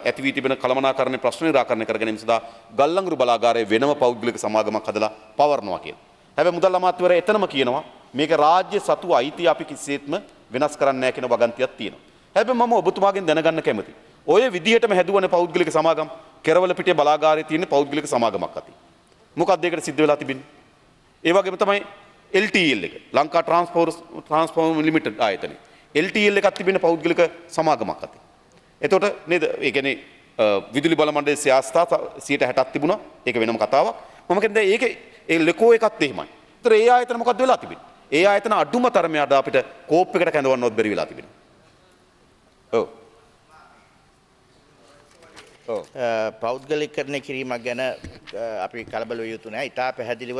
ඇති වී තිබෙන කළමනාකරණය ප්‍රශ්න නිරාකරණය කර ගැනීම සඳහා ගල් අඟුරු බලාගාරයේ වෙනම පෞද්ගලික සමාගමක් හදලා පවරනවා කියලා. හැබැයි මුදල් අමාත්‍යවරයා එතනම කියනවා මේක රාජ්‍ය සතු අයිතිය අපි කිසිසේත්ම වෙනස් කරන්නේ නැහැ කියන වගන්තියක් තියෙනවා. හැබැයි මම ඔබතුමාගෙන් දැනගන්න කැමතියි. ඔය විදිහටම හැදුවනේ පෞද්ගලික සමාගම් කෙරවල පිටේ බලාගාරයේ තියෙන පෞද්ගලික සමාගමක් අතේ. මොකක්ද ඒකට සිද්ධ වෙලා තිබෙන්නේ? ඒ වගේම තමයි LTL එක. ලංකා ට්‍රාන්ස්ෆෝර්ම ලිමිටඩ් ආයතනය. LTL එකක් තිබෙන පෞද්ගලික සමාගමක් අතේ. එතකොට නේද? ඒ කියන්නේ විදුලි බල මණ්ඩලයේ ස්ථාස්ථා 60ක් තිබුණා. ඒක වෙනම කතාවක්. මම කියන්නේ ඒකේ ඒ ලෙකෝ එකත් එහෙමයි. ඒතර ඒ ආයතන මොකද්ද වෙලා තිබෙන්නේ? ඒ ආයතන අඩුම තරමේ අද අපිට කෝප් එකට කැඳවන්නවත් බැරි වෙලා තිබෙනවා. ඔව්. පෞද්ගලිකරණය කිරීමක් ගැන අපි කලබල විය යුතු නැහැ. ඉතා පැහැදිලිව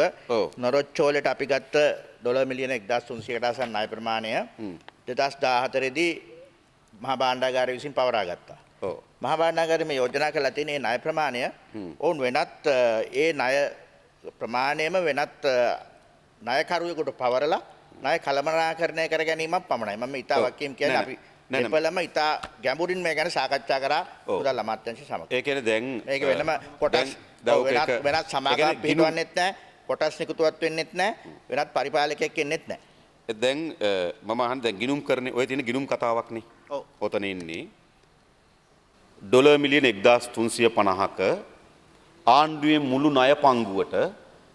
නොරොච්චෝලට අපි ගත්ත ඩොලර් මිලියන 1300කට ආසන්න ණය ප්‍රමාණය 2014 දී මහා භාණ්ඩාගාරය විසින් පවරා ගත්තා. මහා භාණ්ඩාගාරය මේ යෝජනා කරලා තියෙන ණය ප්‍රමාණය ඔවුන් වෙනත් ඒ ණය ප්‍රමාණයම වෙනත් ණයකරුවෙකුට පවරලා ණය කළමනාකරණය කර ගැනීමක් පමණයි. මම ඉතා වක්කීම් කියන්නේ අපි දෙපළම ඉතා ගැඹුරින් මේ ගැන සාකච්ඡා කරා මුදල් අමාත්‍යාංශය සමග. ඒ කියන්නේ දැන් මේක වෙනම කොටස් වෙනත් සමාගම් පිටවන්නෙත් නැහැ, කොටස් නිකුතුවත් වෙන්නෙත් නැහැ, වෙනත් පරිපාලකයෙක් එන්නෙත් නැහැ. දැන් මම අහන්නේ දැන් ගිණුම් කරන්නේ ඔය තියෙන ගිණුම් කතාවක්නේ. ඔව්. ඔතන ඉන්නේ ඩොලර් මිලියන 1350ක ආණ්ඩුවේ මුළු ණය පංගුවට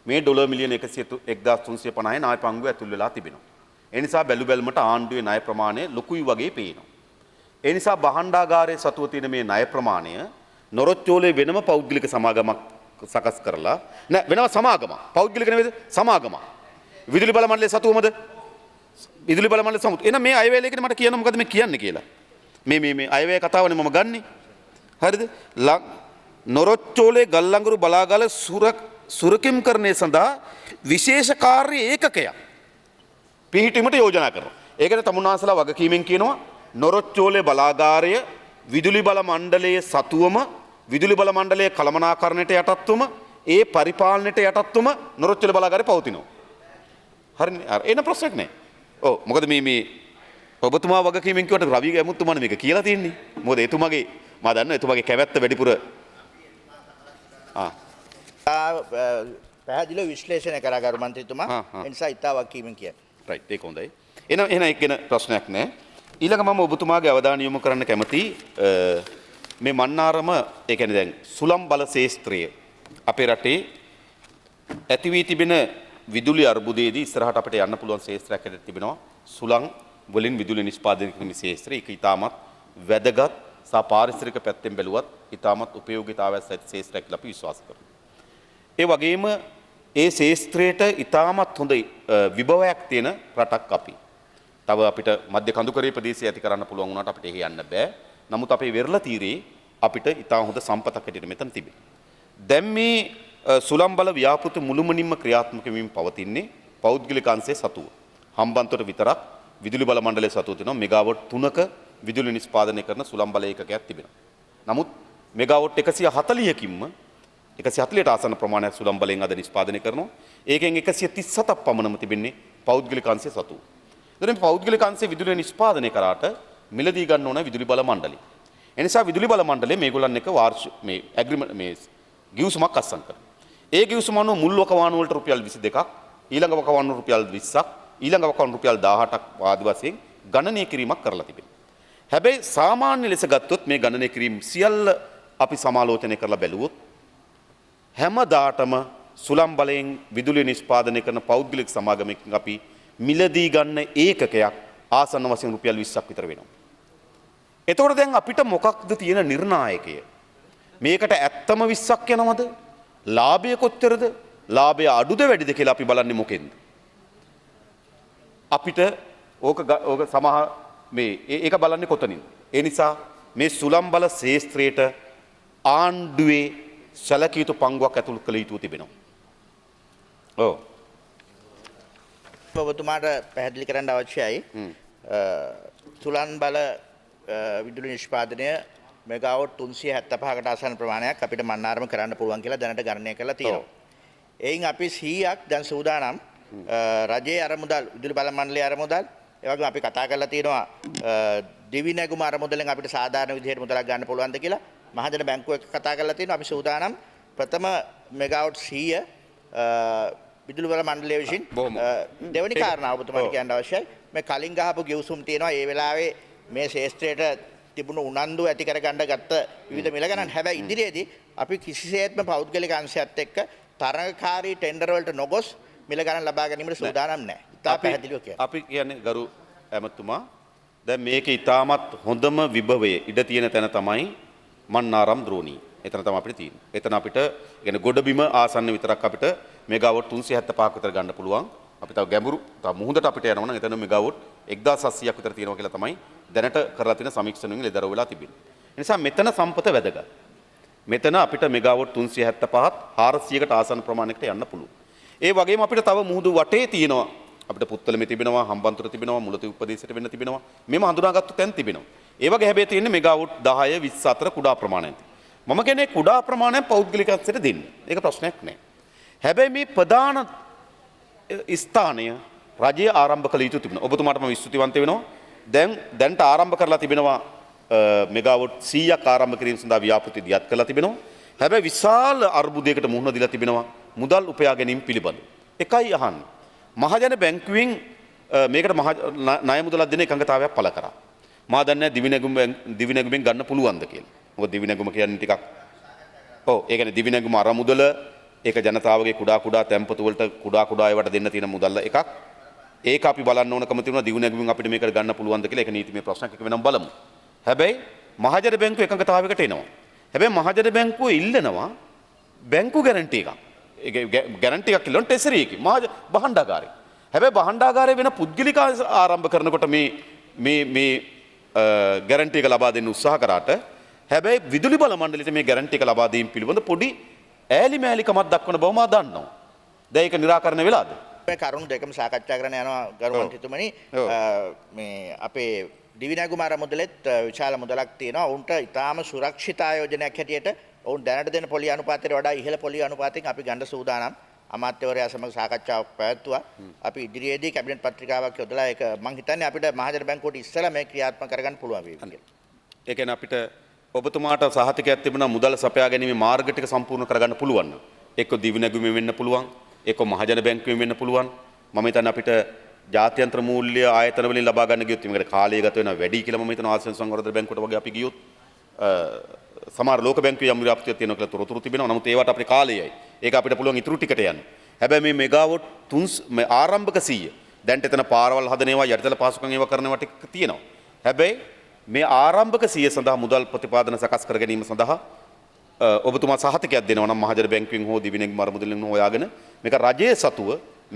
මේ ඩොලර් මිලියන 1350 ණය පංගුව ඇතුල් වෙලා තිබෙනවා. ඒ නිසා බැලු බැලමට ආණ්ඩුවේ ණය ප්‍රමාණය ලොකුයි වගේ පේනවා. ඒ නිසා භාණ්ඩාගාරයේ සතුව තියෙන මේ ණය ප්‍රමාණය නොරොච්චෝලේ වෙනම පෞද්ගලික සමාගමක් සකස් කරලා නෑ වෙනම සමාගමක් පෞද්ගලික නෙවෙයිද සමාගමක් විදුලි බල මණ්ඩලයේ සතුවමද විදුලි බල මණ්ඩලයේ සමුත් එන මේ අයවැය ලේකනේ මට කියන්න මොකද මේ කියන්නේ කියලා මේ අයවැය කතාවනේ මම ගන්නෙ හරිද නොරොච්චෝලේ ගල් අඟුරු බලාගාල සුරකිම් කරණය සඳහා විශේෂ කාර්ය ඒකකයක් පිහිටීමට යෝජනා කරනවා. ඒකට තමුන්නාන්සලා වගකීමෙන් කියනවා නොරොච්චෝලේ බලාගාරය විදුලි බල මණ්ඩලයේ සතුවම විදුලි බල මණ්ඩලයේ කළමනාකරණයට යටත්වම ඒ පරිපාලනයට යටත්වම නොරොච්චෝලේ බලාගාරය පවතිනවා. හරිනේ. එන ප්‍රශ්නයක් නැහැ. ඔව් මොකද මේ ඔබතුමා වගකීමෙන් කිව්වට රවි ඇමුතුමානේ මේක කියලා තියෙන්නේ. මොකද එතුමාගේ මම දන්නවා එතුමාගේ කැවැත්ත වැඩිපුර පැහැදිලිව විශ්ලේෂණය කරා ගරු මන්ත්‍රීතුමා. ඒ නිසා ඉතා වගකීමෙන් කියන්නේ. රයිට් ඒක හොඳයි. එහෙනම් ඒක ගැන ප්‍රශ්නයක් නැහැ. ඊළඟ මම ඔබතුමාගේ අවධානය යොමු කරන්න කැමති මේ මන්නාරම ඒ කියන්නේ දැන් සුළම් බල ශේස්ත්‍රය අපේ රටේ ඇති වී තිබෙන විදුලි අර්බුදයේදී ඉස්සරහට අපිට යන්න පුළුවන් ශේස්ත්‍රයක් හැටියට තිබෙනවා සුළං වලින් විදුලි නිෂ්පාදනය කිරීම ශේස්ත්‍රය. ඒක ඉතාමත් වැදගත් සහ පාරිසරික පැත්තෙන් බැලුවත් ඉතාමත් උපයෝගීතාවයක් ඇති ශේස්ත්‍රයක් කියලා අපි විශ්වාස කරනවා. ඒ වගේම ඒ ශේස්ත්‍රයට ඉතාමත් හොඳ විභවයක් තියෙන රටක් අපි. තව අපිට මධ්‍ය කඳුකරේ ප්‍රදේශය ඇති කරන්න පුළුවන් වුණාට අපිට එහෙ යන්න බෑ. නමුත් අපේ වෙරළ තීරයේ අපිට ඉතා හොඳ සම්පතක් හැටියට මෙතන තිබෙනවා. දැන් මේ සුළම් බල ව්‍යාපෘති මුළුමනින්ම ක්‍රියාත්මක වෙමින් පවතින්නේ පෞද්ගලික අංශයේ සතුව. හම්බන්තොට විතරක් විදුලි බල මණ්ඩලයේ සතුව තියෙනවා මෙගාවොට් 3ක විදුලි නිෂ්පාදනය කරන සුළම් බල ඒකකයක් තිබෙනවා. නමුත් මෙගාවොට් 140කින්ම 140ට ආසන්න ප්‍රමාණයක් සුළම් බලයෙන් අද නිෂ්පාදනය කරනවා. ඒකෙන් 137ක් පමණම තිබෙන්නේ පෞද්ගලික අංශයේ සතුව. එතන මේ පෞද්ගලික අංශයේ විදුලිය නිෂ්පාදනය කරාට මිලදී ගන්න ඕන විදුලි බල මණ්ඩලය. ඒ නිසා විදුලි බල මණ්ඩලය මේගොල්ලන් එක වාර්ෂික මේ ඇග්‍රීමන්ට් මේ ගිවිසුමක් අත්සන් කරනවා. ඒ ගිවිසුම අනුව මුල් වකවානු වලට රුපියල් 22ක්, ඊළඟ වකවානු රුපියල් 20ක්, ඊළඟ වකවානු රුපියල් 18ක් ආදි වශයෙන් ගණනය කිරීමක් කරලා තිබෙනවා. හැබැයි සාමාන්‍ය ලෙස ගත්තොත් මේ ගණනය කිරීම සියල්ල අපි සමාලෝචනය කරලා බැලුවොත් හැමදාටම සුළම් බලයෙන් විදුලිය නිෂ්පාදනය කරන පෞද්ගලික සමාගමකින් අපි මිලදී ගන්න ඒකකයක් ආසන්න වශයෙන් රුපියල් 20ක් විතර වෙනවා. එතකොට දැන් අපිට මොකක්ද තියෙන නිර්ණායකය? මේකට ඇත්තම 20ක් යනවද? ලාභය කොච්චරද? ලාභය අඩුද වැඩිද කියලා අපි බලන්නේ මොකෙන්ද? අපිට ඕක සමහර මේ ඒක බලන්නේ කොතනින්ද? ඒ නිසා මේ සුළම් බල ශේස්ත්‍රයට ආණ්ඩුවේ සැලකිය යුතු පංගුවක් ඇතුළු කළ යුතු තිබෙනවා. ඔව්. ඔබතුමාට පැහැදිලි කරන්න අවශ්‍යයි. සුළං බල විදුලි නිෂ්පාදනය මෙගාවොට් 375කට ආසන්න ප්‍රමාණයක් අපිට මන්නාරම කරන්න පුළුවන් කියලා දැනට ගණනය කරලා තියෙනවා. එයින් අපි 100ක් දැන් සූදානම් රජයේ අරමුදල් විදුලි බල මණ්ඩලයේ අරමුදල් ඒ වගේම අපි කතා කරලා තියෙනවා දිවි නැගුම අරමුදලෙන් අපිට සාධාරණ විදිහට මුදලක් ගන්න පුළුවන්ද කියලා මහජන බැංකුව එක්ක කතා කරලා තියෙනවා. අපි සූදානම් ප්‍රථම මෙගාවොට් 100 විදුලි බල මණ්ඩලය විසින් දෙවැනි කාරණාව ඔබතුමාට කියන්න අවශ්‍යයි. මේ කලින් ගහපු ගිවිසුම් තියෙනවා ඒ වෙලාවේ මේ ශේෂ්ත්‍රයට තිබුණු උනන්දු ඇති කරගන්න ගත්ත විවිධ මිල ගණන්. හැබැයි ඉදිරියේදී අපි කිසිසේත්ම පෞද්ගලික අංශයත් එක්ක තරඟකාරී ටෙන්ඩර් වලට නොගොස් මිල ගණන් ලබා ගැනීමට සූදානම් නැහැ. ඉතා පැහැදිලිව කියන්න. අපි කියන්නේ ගරු ඇමතුමා දැන් මේකේ ඉතාමත් හොඳම විභවය ඉඩ තියෙන තැන තමයි මන්නාරම් ද්‍රෝණී. එතන තමයි අපිට තියෙන්නේ. එතන අපිට يعني ගොඩබිම ආසන්න විතරක් අපිට මෙගාවොට් 375ක් විතර ගන්න පුළුවන්. අපි තව ගැඹුරු තව මුහුදට අපිට යනවා නම් එතන මෙගාවොට් 1700ක් විතර තියෙනවා කියලා තමයි දැනට කරලා තියෙන සමීක්ෂණයෙන් ලෙදර වෙලා තිබෙන්නේ. ඒ නිසා මෙතන සම්පත වැදගත්. මෙතන අපිට මෙගාවොට් 375ත් 400කට ආසන්න ප්‍රමාණයකට යන්න පුළුවන්. ඒ වගේම අපිට තව මුහුදු වටේ තියෙනවා. අපිට පුත්තලමේ තිබෙනවා, හම්බන්තොට තිබෙනවා, මුලතිව් ප්‍රදේශයට වෙන්න තිබෙනවා. මේව හඳුනාගත්තු තැන් තිබෙනවා. ඒ වගේ හැබැයි තියෙන්නේ මෙගාවොට් 10 20 අතර කුඩා ප්‍රමාණයක්. මම කියන්නේ කුඩා ප්‍රමාණයක් පෞද්ගලික අංශයට දෙන්න. ඒක ප්‍රශ්නයක් නෑ. හැබැයි මේ ප්‍රධාන ස්ථානය රජය ආරම්භ කළ යුතු තිබෙනවා. ඔබතුමාට මම ස්තුතිවන්ත වෙනවා. දැන්ට ආරම්භ කරලා තිබෙනවා මෙගාවොට් 100ක් ආරම්භ කිරීම සඳහා ව්‍යාපෘති දියත් කරලා තිබෙනවා. හැබැයි විශාල අර්බුදයකට මුහුණ දීලා තිබෙනවා මුදල් උපයා ගැනීම පිළිබඳ. එකයි අහන්නේ. මහජන බැංකුවෙන් මේකට ණය මුදලක් දෙන එකඟතාවයක් පළ කරා. මා දන්නේ දිවි නැගුමෙන් ගන්න පුළුවන්ද කියලා. මොකද දිවි නැගුම කියන්නේ ටිකක් ඔව් ඒ කියන්නේ දිවි නැගුම අරමුදල ඒක ජනතාවගේ කුඩා තැන්පතු වලට කුඩා ඒවට දෙන්න තියෙන මුදල් එකක්. ඒක අපි බලන්න ඕනකම තියෙනවා දිවි නැගුමෙන් අපිට මේකට ගන්න පුළුවන්ද කියලා. ඒක නීතිමය ප්‍රශ්නයක් එක වෙනම බලමු. හැබැයි මහජන බැංකුව එකඟතාවයකට එනවා. හැබැයි මහජන බැංකුව ඉල්ලනවා බැංකු ගැරන්ටි එකක්. ඒක ගැරන්ටි එකක් ඉල්ලන ටෙසරි එකේ භාණ්ඩාගාරේ. හැබැයි භාණ්ඩාගාරේ වෙන පුද්ගලික ආරම්භ කරනකොට මේ ගැරන්ටි එක ලබා දෙන්න උත්සාහ කරාට හැබැයි විදුලි බල මණ්ඩලයට මේ ගැරන්ටි එක ලබා දීම පිළිබඳ පොඩි ඈලි මෑලිකමක් දක්වන බව මා දන්නවා. දැන් ඒක निराකරණය වෙලාද? මේ කරුණු දෙකම සාකච්ඡා කරන්න යනවා ගරු මන්ත්‍රීතුමනි. මේ අපේ දිවිනගු මාර මුදලෙත් විශාල මුදලක් තියෙනවා. උන්ට ඉතාම සුරක්ෂිත ආයෝජනයක් හැටියට ඔවුන් දැනට දෙන පොලි අනුපාතයට වඩා ඉහළ පොලි අනුපාතයෙන් අපි ගන්න සූදානම්. අමාත්‍යවරයා සමග සාකච්ඡාවක් පැවැත්තුවා. අපි ඉදිරියේදී කැබිනට් පත්‍රිකාවක් යොදලා ඒක මම හිතන්නේ අපිට මහජන බැංකුවට ඉස්සලා මේ ක්‍රියාත්මක කරගන්න පුළුවන් වේවි කියලා. ඒ කියන්නේ අපිට ඔබතුමාට සහතිකයක් තිබුණා මුදල් සපයා ගැනීමේ මාර්ග ටික සම්පූර්ණ කරගන්න පුළුවන්. එක්ක දිවිනැගුමෙන් වෙන්න පුළුවන්, එක්ක මහජන බැංකුවෙන් වෙන්න පුළුවන්. මම හිතන්නේ අපිට ජාත්‍යන්තර මූල්‍ය ආයතන වලින් ලබා ගන්න ගියොත් මේකට කාලය ගත වෙනවා වැඩි කියලා මම හිතනවා ආසියානු සංවර්ධන බැංකුවට වගේ අපි ගියොත් සමහර ලෝක බැංකුවේ යම් ව්‍යාප්තියක් තියෙනවා කියලා තොරතුරු තිබෙනවා. නමුත් ඒවට අපේ කාලයයි. ඒක අපිට පුළුවන් ඉතුරු ටිකට යන්න. හැබැයි මේ මෙගාවොට් 3 ආරම්භක 100 දැන්ට එතන පාරවල් හදන ඒවා යටිතල පාසුකම් ඒවා කරනවා ටික තියෙනවා. හැබැයි මේ ආරම්භක 100 සඳහා මුදල් ප්‍රතිපාදන සකස් කර ගැනීම සඳහා ඔබතුමා සහතිකයක් දෙනවා නම් මහජන බැංකුවෙන් හෝ දිවිනැගිලි මරමුදලින් හොයාගෙන මේක රජයේ සතුව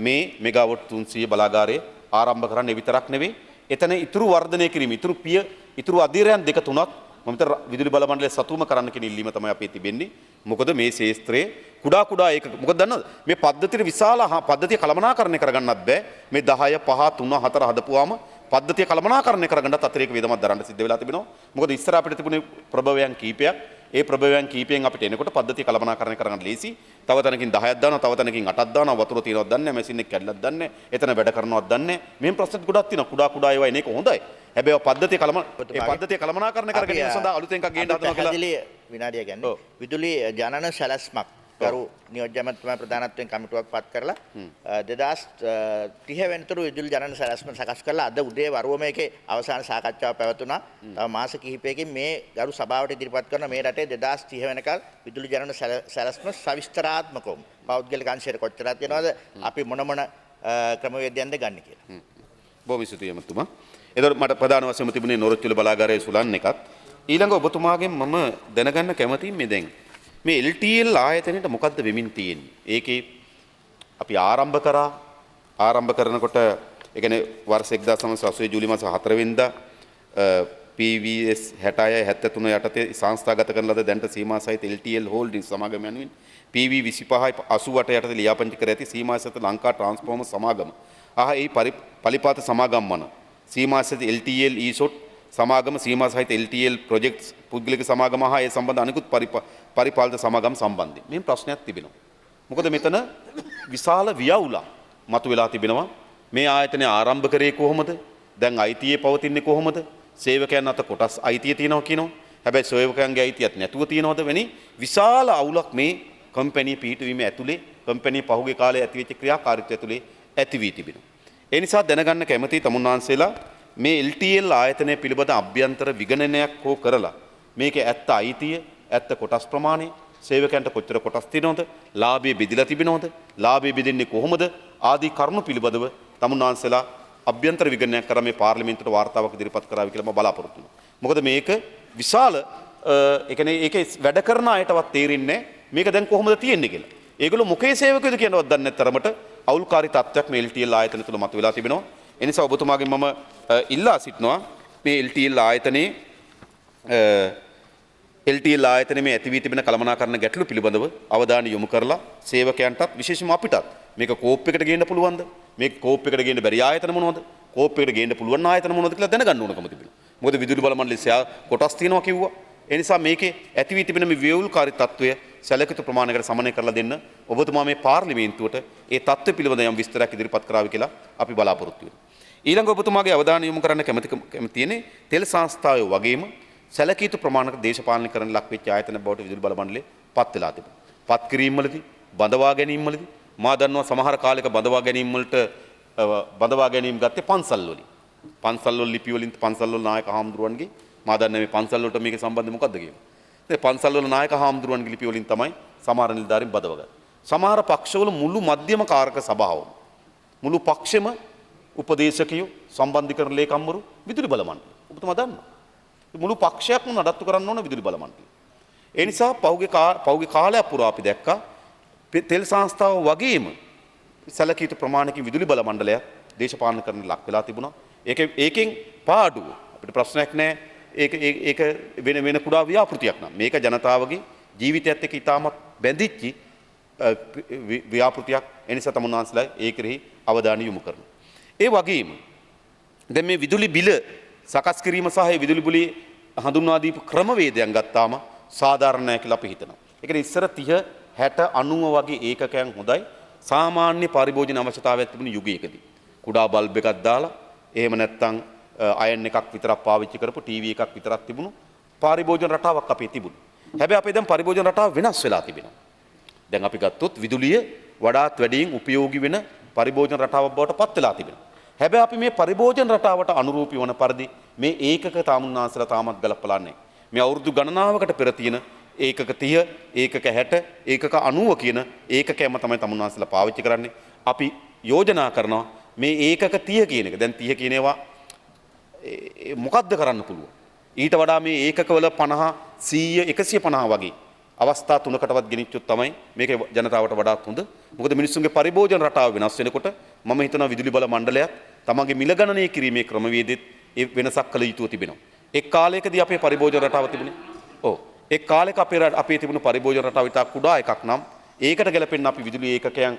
මේ මෙගාවොට් 300 බලාගාරයේ ආරම්භ කරන්න විතරක් නෙවෙයි එතන ඉතුරු වර්ධනය කිරීම ඉතුරු අධීරයන් දෙක තුනක් මම හිතන විදුලි බල මණ්ඩලයේ සතුවම කරන්න කියන ඉල්ලීම තමයි අපේ තිබෙන්නේ. මොකද මේ ශේස්ත්‍රයේ කුඩා ඒක මොකද දන්නවද මේ පද්ධතිය විශාල පද්ධතිය කළමනාකරණය කරගන්නත් බෑ. මේ 10 5 3 4 හදපුවාම පද්ධතිය කළමනාකරණය කරගන්නත් අතිරේක වේදමක් දරන්න සිද්ධ වෙලා තිබෙනවා. මොකද ඉස්සර අපිට තිබුණේ ප්‍රභවයන් කීපයක්. ඒ ප්‍රභවයන් කීපයෙන් අපිට එනකොට පද්ධතිය කළමනාකරණය කරගන්න ලේසි. තව තැනකින් 10ක් දානවා, තව තැනකින් 8ක් දානවා, වතුර තියනවද දන්නේ නැහැ, මැෂින් එක කැඩලත් දන්නේ නැහැ, එතන වැඩ කරනවද දන්නේ නැහැ. මේ ප්‍රශ්න ගොඩක් තියෙනවා. කුඩා ඒවා එන එක හොඳයි. හැබැයි පද්ධතිය කළමනාකරණය කර ගැනීම සඳහා අලුතෙන් එකක් ගේන්න හදනවා කියලා විනාඩිය ගන්න. විදුලි ජනන සැලැස්මක් ගරු නියෝජ්‍ය ඇමතිතුමා ප්‍රධානත්වයෙන් කමිටුවක් පත් කරලා 2030 වෙනිතුරු විදුලි ජනන සැලැස්ම සකස් කරලා අද උදේ වරුව මේකේ අවසාන සාකච්ඡාව පැවතුණා. තව මාස කිහිපයකින් මේ ගරු සභාවට ඉදිරිපත් කරන මේ රටේ 2030 වෙනකල් විදුලි ජනන සැලැස්ම සවිස්තරාත්මකව පෞද්ගලික අංශයට කොච්චරක් තියෙනවද අපි මොන ක්‍රමවේදයන්ද ගන්න කියලා. බොහොම ස්තුතියි ඇමතිතුමා. එතකොට මට ප්‍රධාන වශයෙන්ම තිබුණේ නොරොච්චුල බලාගාරයේ සුලන් එකත්. ඊළඟ ඔබතුමාගෙන් මම දැනගන්න කැමතියි මේ දැන් මේ LTL ආයතනයට මොකද්ද වෙමින් තියෙන්නේ? ඒකේ අපි ආරම්භ කරනකොට ඒ කියන්නේ වර්ෂ 1980 ජූලි මාස 4 වෙනිදා PVS 66 73 යටතේ සංස්ථාගත කරන ලද දැනට සීමා සහිත LTL හෝල්ඩින්ග් සමාගම යනුවෙන් PV 25 88 යටතේ ලියාපදිංචි කර ඇති සීමා සහිත ලංකා ට්‍රාන්ස්ෆෝමර් සමාගම. ඒ පරිපාත සමාගම් වන සීමා සහිත LTL ESOT සමාගම සීමා සහිත LTL ප්‍රොජෙක්ට්ස් පුද්ගලික සමාගම හා ඒ සම්බන්ධ අනිකුත් පරිපාලන සමාගම් සම්බන්ධයෙන් මේ ප්‍රශ්නයක් තිබෙනවා. මොකද මෙතන විශාල ව්‍යවුලක් මතුවලා තිබෙනවා. මේ ආයතනය ආරම්භ කරේ කොහොමද? දැන් අයිතිය පවතින්නේ කොහොමද? සේවකයන් අත කොටස් අයිතිය තියෙනවා කියනවා. හැබැයි සේවකයන්ගේ අයිතියක් නැතුව තියෙනවද වෙනි විශාල අවුලක් මේ කම්පැනි පිහිටවීම ඇතුලේ කම්පැනි පහුගිය කාලේ ඇතිවෙච්ච ක්‍රියාකාරීත්වය ඇතුලේ ඇති වී තිබෙනවා. ඒ නිසා දැනගන්න කැමති තමුන්වහන්සේලා මේ LTL ආයතනය පිළිබඳ අභ්‍යන්තර විගණනයක් හෝ කරලා මේකේ ඇත්ත අයිතිය, ඇත්ත කොටස් ප්‍රමාණය, සේවකයන්ට කොච්චර කොටස් තියෙනවද, ලාභය බෙදලා තිබෙනවද, ලාභය බෙදෙන්නේ කොහොමද ආදී කරුණු පිළිබඳව තමුන්වහන්සේලා අභ්‍යන්තර විගණනයක් කරලා මේ පාර්ලිමේන්තුවට වාර්තාවක් ඉදිරිපත් කරාවි කියලා මම බලාපොරොත්තු වෙනවා. මොකද මේක විශාල ඒ කියන්නේ ඒකේ වැඩ කරන අයටවත් තේරෙන්නේ මේක දැන් කොහොමද තියෙන්නේ කියලා. ඒගොල්ලෝ මොකේ සේවකයෝද කියනවත් දන්නේ නැතරමට අවුල්කාරී තත්ත්වයක් මේ LTL ආයතන තුල මතුවලා තිබෙනවා. ඒ නිසා ඔබතුමාගෙන් මම ඉල්ලා සිටිනවා මේ LTL ආයතනයේ මේ ඇති වී තිබෙන කළමනාකරණ ගැටලු පිළිබඳව අවධානය යොමු කරලා සේවකයන්ටත් විශේෂයෙන්ම අපිටත් මේක කෝප් එකට ගේන්න පුළුවන්ද? මේක කෝප් එකට ගේන්න බැරි ආයතන මොනවද? කෝප් එකට ගේන්න පුළුවන් ආයතන මොනවද කියලා දැනගන්න ඕනකම තිබෙනවා. මොකද විදුලි බල මණ්ඩලයේ කොටස් තියෙනවා කිව්වා. ඒ නිසා මේකේ ඇති වී තිබෙන මේ ව්‍යවුල්කාරී තත්ත්වය සැලකිත ප්‍රමාණයකට සමනය කරලා දෙන්න ඔබතුමා මේ පාර්ලිමේන්තුවට ඒ තත්ත්වය පිළිබඳ යම් විස්තරයක් ඉදිරිපත් කරાવી කියලා අපි බලාපොරොත්තු වෙනවා. ඊළඟ ඔබතුමාගේ අවධානය යොමු කරන්න කැමති තියෙන්නේ තෙල් සංස්ථාවේ වගේම සැලකිත ප්‍රමාණයක දේශපාලනීකරණ ලක් වෙච්ච ආයතන බවට විදුලි බල මණ්ඩලය පත් වෙලා තිබෙනවා. පත් කිරීම වලදී බඳවා ගැනීම වලදී මා දන්නවා සමහර කාලයක බඳවා ගැනීම ගත්තේ පන්සල් වලින්. පන්සල් වල ලිපි වලින් පන්සල් වල නායක හාමුදුරුවන්ගේ මා දන්නේ මේ පන්සල් වලට මේකේ සම්බන්ධය මොකද්ද කියලා. ඒ පන්සල් වල නායක හාමුදුරුවන්ගේ ලිපි වලින් තමයි සමහර නිලධාරීන් බදවගන්නේ. සමහර පක්ෂවල මුළු මධ්‍යම කාරක සභාවම මුළු පක්ෂෙම උපදේශකයෝ සම්බන්ධීකරණ ලේකම්වරු විදුලි බල මණ්ඩලය. ඔබතුමා දන්නවා. මුළු පක්ෂයක්ම නඩත්තු කරන්න ඕන විදුලි බල මණ්ඩලය. ඒ නිසා පෞගේ කාලයක් පුරා අපි දැක්කා තෙල් සංස්ථාව වගේම සැලකිය ප්‍රමාණයකින් විදුලි බල මණ්ඩලයක් දේශපාලනීකරණයට ලක් වෙලා තිබුණා. ඒකෙන් පාඩුව අපිට ප්‍රශ්නයක් නැහැ. ඒක වෙන කුඩා ව්‍යාපෘතියක් නම් මේක ජනතාවගේ ජීවිතයත් එක්ක ඉතාමත් බැඳිච්චි ව්‍යාපෘතියක්. ඒ නිසා තමුන්වහන්සේලා ඒ කෙරෙහි අවධානය යොමු කරනවා. ඒ වගේම දැන් මේ විදුලි බිල සකස් කිරීම සහ ඒ විදුලි බිල හඳුන්වා දීපු ක්‍රමවේදයන් ගත්තාම සාධාරණ නැහැ කියලා අපි හිතනවා. ඒ කියන්නේ ඉස්සර 30 60 90 වගේ ඒකකයන් හොඳයි සාමාන්‍ය පරිභෝජන අවශ්‍යතාවයක් තිබුණු යුගයකදී. කුඩා බල්බ් එකක් දාලා එහෙම නැත්නම් අයන් එකක් විතරක් පාවිච්චි කරපු ටීවී එකක් විතරක් තිබුණු පරිභෝජන රටාවක් අපේ තිබුණා. හැබැයි අපේ දැන් පරිභෝජන රටාව වෙනස් වෙලා තිබෙනවා. දැන් අපි ගත්තොත් විදුලිය වඩාත් වැඩියෙන් උපයෝගී වෙන පරිභෝජන රටාවක් බවට පත් වෙලා තිබෙනවා. හැබැයි අපි මේ පරිභෝජන රටාවට අනුරූපී වන පරිදි මේ ඒකක තාමුන්නාන්සලා තාමත් ගලපලා නැහැ. මේ අවුරුදු ගණනාවකට පෙර තියෙන ඒකක 30, ඒකක 60, ඒකක 90 කියන ඒකකයම තමයි තමුන්නාන්සලා පාවිච්චි කරන්නේ. අපි යෝජනා කරනවා මේ ඒකක 30 කියන එක. දැන් 30 කියන ඒවා මොකද්ද කරන්න පුළුවන්? ඊට වඩා මේ ඒකකවල 50, 100, 150 වගේ අවස්ථා තුනකටවත් ගෙනිච්චොත් තමයි මේක ජනතාවට වඩාත් හොඳ. මොකද මිනිස්සුන්ගේ පරිභෝජන රටාව වෙනස් වෙනකොට මම හිතනවා විදුලි බල මණ්ඩලයක් තමන්ගේ මිල ගණනය කිරීමේ ක්‍රමවේදෙත් ඒ වෙනසක් කළ යුතුව තිබෙනවා. එක් කාලයකදී අපේ පරිභෝජන රටාව තිබුණේ. ඔව්. එක් කාලයක අපේ තිබුණු පරිභෝජන රටාව ඉතා කුඩා එකක් නම් ඒකට ගැලපෙන්න අපි විදුලි ඒකකයන්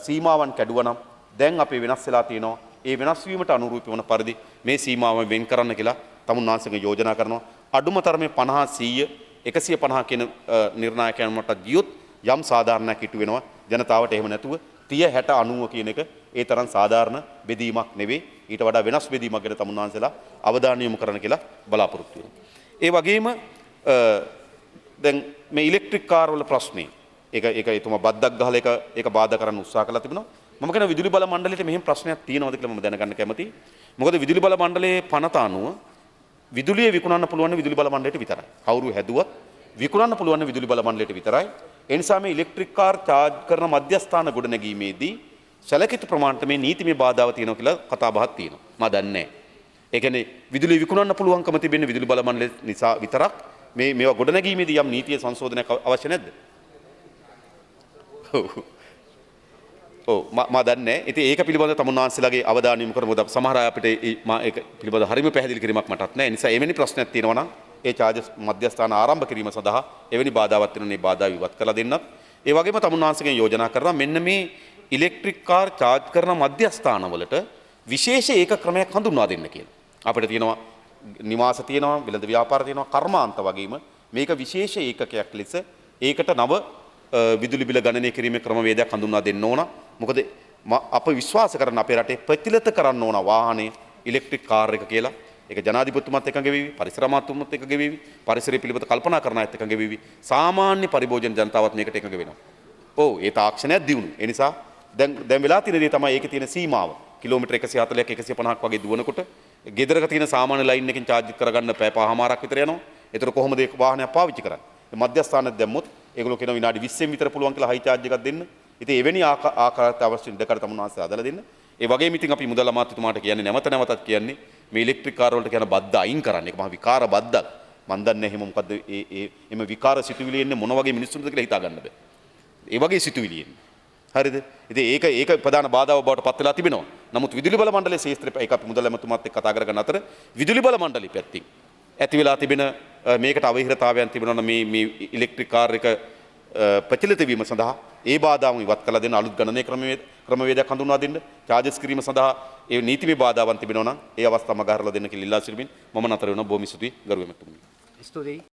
සීමාවන් කැඩුවා නම් දැන් අපේ වෙනස් වෙලා තියෙනවා. ඒ වෙනස් වීමට අනුරූපී වන පරිදි මේ සීමාව වෙන් කරන්න කියලා තමුන්නාන්සේගේ යෝජනා කරනවා. අඩුම තරමේ 50, 100, 150 කියන නිර්ණායකයන් මත ගියොත් යම් සාධාරණයක් ඉටු වෙනවා ජනතාවට. එහෙම නැතුව 30, 60, 90 කියන එක ඒ තරම් සාධාරණ බෙදීමක් නෙවෙයි. ඊට වඩා වෙනස් බෙදීමක් ගැන තමුන්නාන්සේලා අවධානය යොමු කරන්න කියලා බලාපොරොත්තු වෙනවා. ඒ වගේම දැන් මේ ඉලෙක්ට්‍රික් කාර් වල ප්‍රශ්නේ ඒක එතුමා බද්දක් ගහලා ඒක බාධා කරන්න උත්සාහ කළා තිබුණා. මම කියන විදුලි බල මණ්ඩලයට මෙහෙම ප්‍රශ්නයක් තියෙනවද කියලා මම දැනගන්න කැමතියි. මොකද විදුලි බල මණ්ඩලයේ පනත අනුව විදුලිය විකුණන්න පුළුවන් විදුලි බල මණ්ඩලයට විතරයි. කවුරු හැදුවත් විකුණන්න පුළුවන් විදුලි බල මණ්ඩලයට විතරයි. ඒ නිසා මේ ඉලෙක්ට්‍රික් කාර් charge කරන මධ්‍යස්ථාන ගොඩනැගීමේදී සැලකිත ප්‍රමාණයට මේ නීතිමය බාධාව තියෙනවා කියලා කතා බහක් තියෙනවා. මම දන්නේ නැහැ. ඒ කියන්නේ විදුලිය විකුණන්න පුළුවන්කම තිබෙන විදුලි බල මණ්ඩලය නිසා විතරක් මේවා ගොඩනැගීමේදී යම් නීතිය සංශෝධනයක් අවශ්‍ය නැද්ද? ඔව් මම දන්නේ. ඉතින් ඒක පිළිබඳව තමුන්නාන්සේලාගේ අවධානය යොමු කරමු. සමහර අය අපිට ඒක පිළිබඳව හරියම පැහැදිලි කිරීමක් මටත් නැහැ. ඒ නිසා එවැනි ප්‍රශ්නයක් තියෙනවා නම් ඒ charges මධ්‍යස්ථාන ආරම්භ කිරීම සඳහා එවැනි බාධාවක් තියෙනවා මේ බාධා ඉවත් කරලා දෙන්නත්. ඒ වගේම තමුන්නාන්සේගෙන් යෝජනා කරනවා මෙන්න මේ ඉලෙක්ට්‍රික් කාර් charge කරන මධ්‍යස්ථානවලට විශේෂ ඒක ක්‍රමයක් හඳුන්වා දෙන්න කියලා. අපිට තියෙනවා නිවාස තියෙනවා, වෙළඳ ව්‍යාපාර තියෙනවා, කර්මාන්ත වගේම මේක විශේෂ ඒකකයක් ලෙස ඒකට නව විදුලි බිල ගණනය කිරීමේ ක්‍රමවේදයක් හඳුන්වා දෙන්න ඕන. මොකද අප විශ්වාස කරන අපේ රටේ ප්‍රචලිත කරන්න ඕන වාහනේ ඉලෙක්ට්‍රික් කාර් එක කියලා. ඒක ජනාධිපතිතුමත් එකඟ වෙවි, පරිසර අමාත්‍යතුමත් එකඟ වෙවි, පරිසරය පිළිබඳ කල්පනා කරන අයත් එකඟ වෙවි. සාමාන්‍ය පරිභෝජන ජනතාවත් මේකට එකඟ වෙනවා. ඔව් ඒ තාක්ෂණයක් දියුණු. ඒ නිසා දැන් වෙලා තියෙන දේ තමයි ඒකේ තියෙන සීමාව. කිලෝමීටර් 140ක් 150ක් වගේ දුවනකොට ගෙදරක තියෙන සාමාන්‍ය ලයින් එකකින් charge කරගන්න පැය පහමාරක් විතර යනවා. ඒතර කොහොමද ඒක වාහනයක් පාවිච්චි කරන්නේ? මධ්‍යස්ථානයක් දැම්මොත් ඒගොල්ලෝ කියන විනාඩි 20න් විතර පුළුවන් කියලා හයි charge එකක් දෙන්න. ඉතින් එවැනි ආකාරයට අවශ්‍ය ඉඩකඩ තමුන්වහන්සේ අදලා දෙන්න. ඒ වගේම ඉතින් අපි මුදල් අමාත්‍යතුමාට කියන්නේ නැවතත් කියන්නේ මේ ඉලෙක්ට්‍රික් කාර් වලට කියන බද්ද අයින් කරන්න. ඒක මහ විකාර බද්දක්. මන් දන්නේ එහෙම මොකද්ද එම විකාර සිතුවිලි එන්නේ මොන වගේ මිනිස්සුන්ද කියලා හිතා ගන්න බෑ. ඒ වගේ සිතුවිලි එන්නේ. හරිද? ඉතින් ඒක ප්‍රධාන බාධාවක් බවට පත් වෙලා තිබෙනවා. නමුත් විදුලි බල මණ්ඩලයේ ශේෂ්ත්‍රය ඒක අපි මුදල් අමාත්‍යතුමාත් එක්ක කතා කරගෙන අතර විදුලි බල මණ්ඩලය පැත්තෙන් ඇති වෙලා තිබෙන මේකට අවහිරතාවයන් තිබෙනවා නම් මේ ඉලෙක්ට්‍රික් කාර් එක ප්‍රචලිත වීම සඳහා ඒ බාධාවන් ඉවත් කළ දෙන්න අලුත් ගණනය ක්‍රමවේදයක් හඳුන්වා දෙන්න charges කිරීම සඳහා ඒ නීතිමය බාධාවන් තිබෙනවා නම් ඒ අවස්ථාව මගහරලා දෙන්න කියලා ඉල්ලා සිටිමින් මම නතර වෙනවා. බොහොම ස්තුතියි ගරු එමෙතුමනි. ස්තුතියි.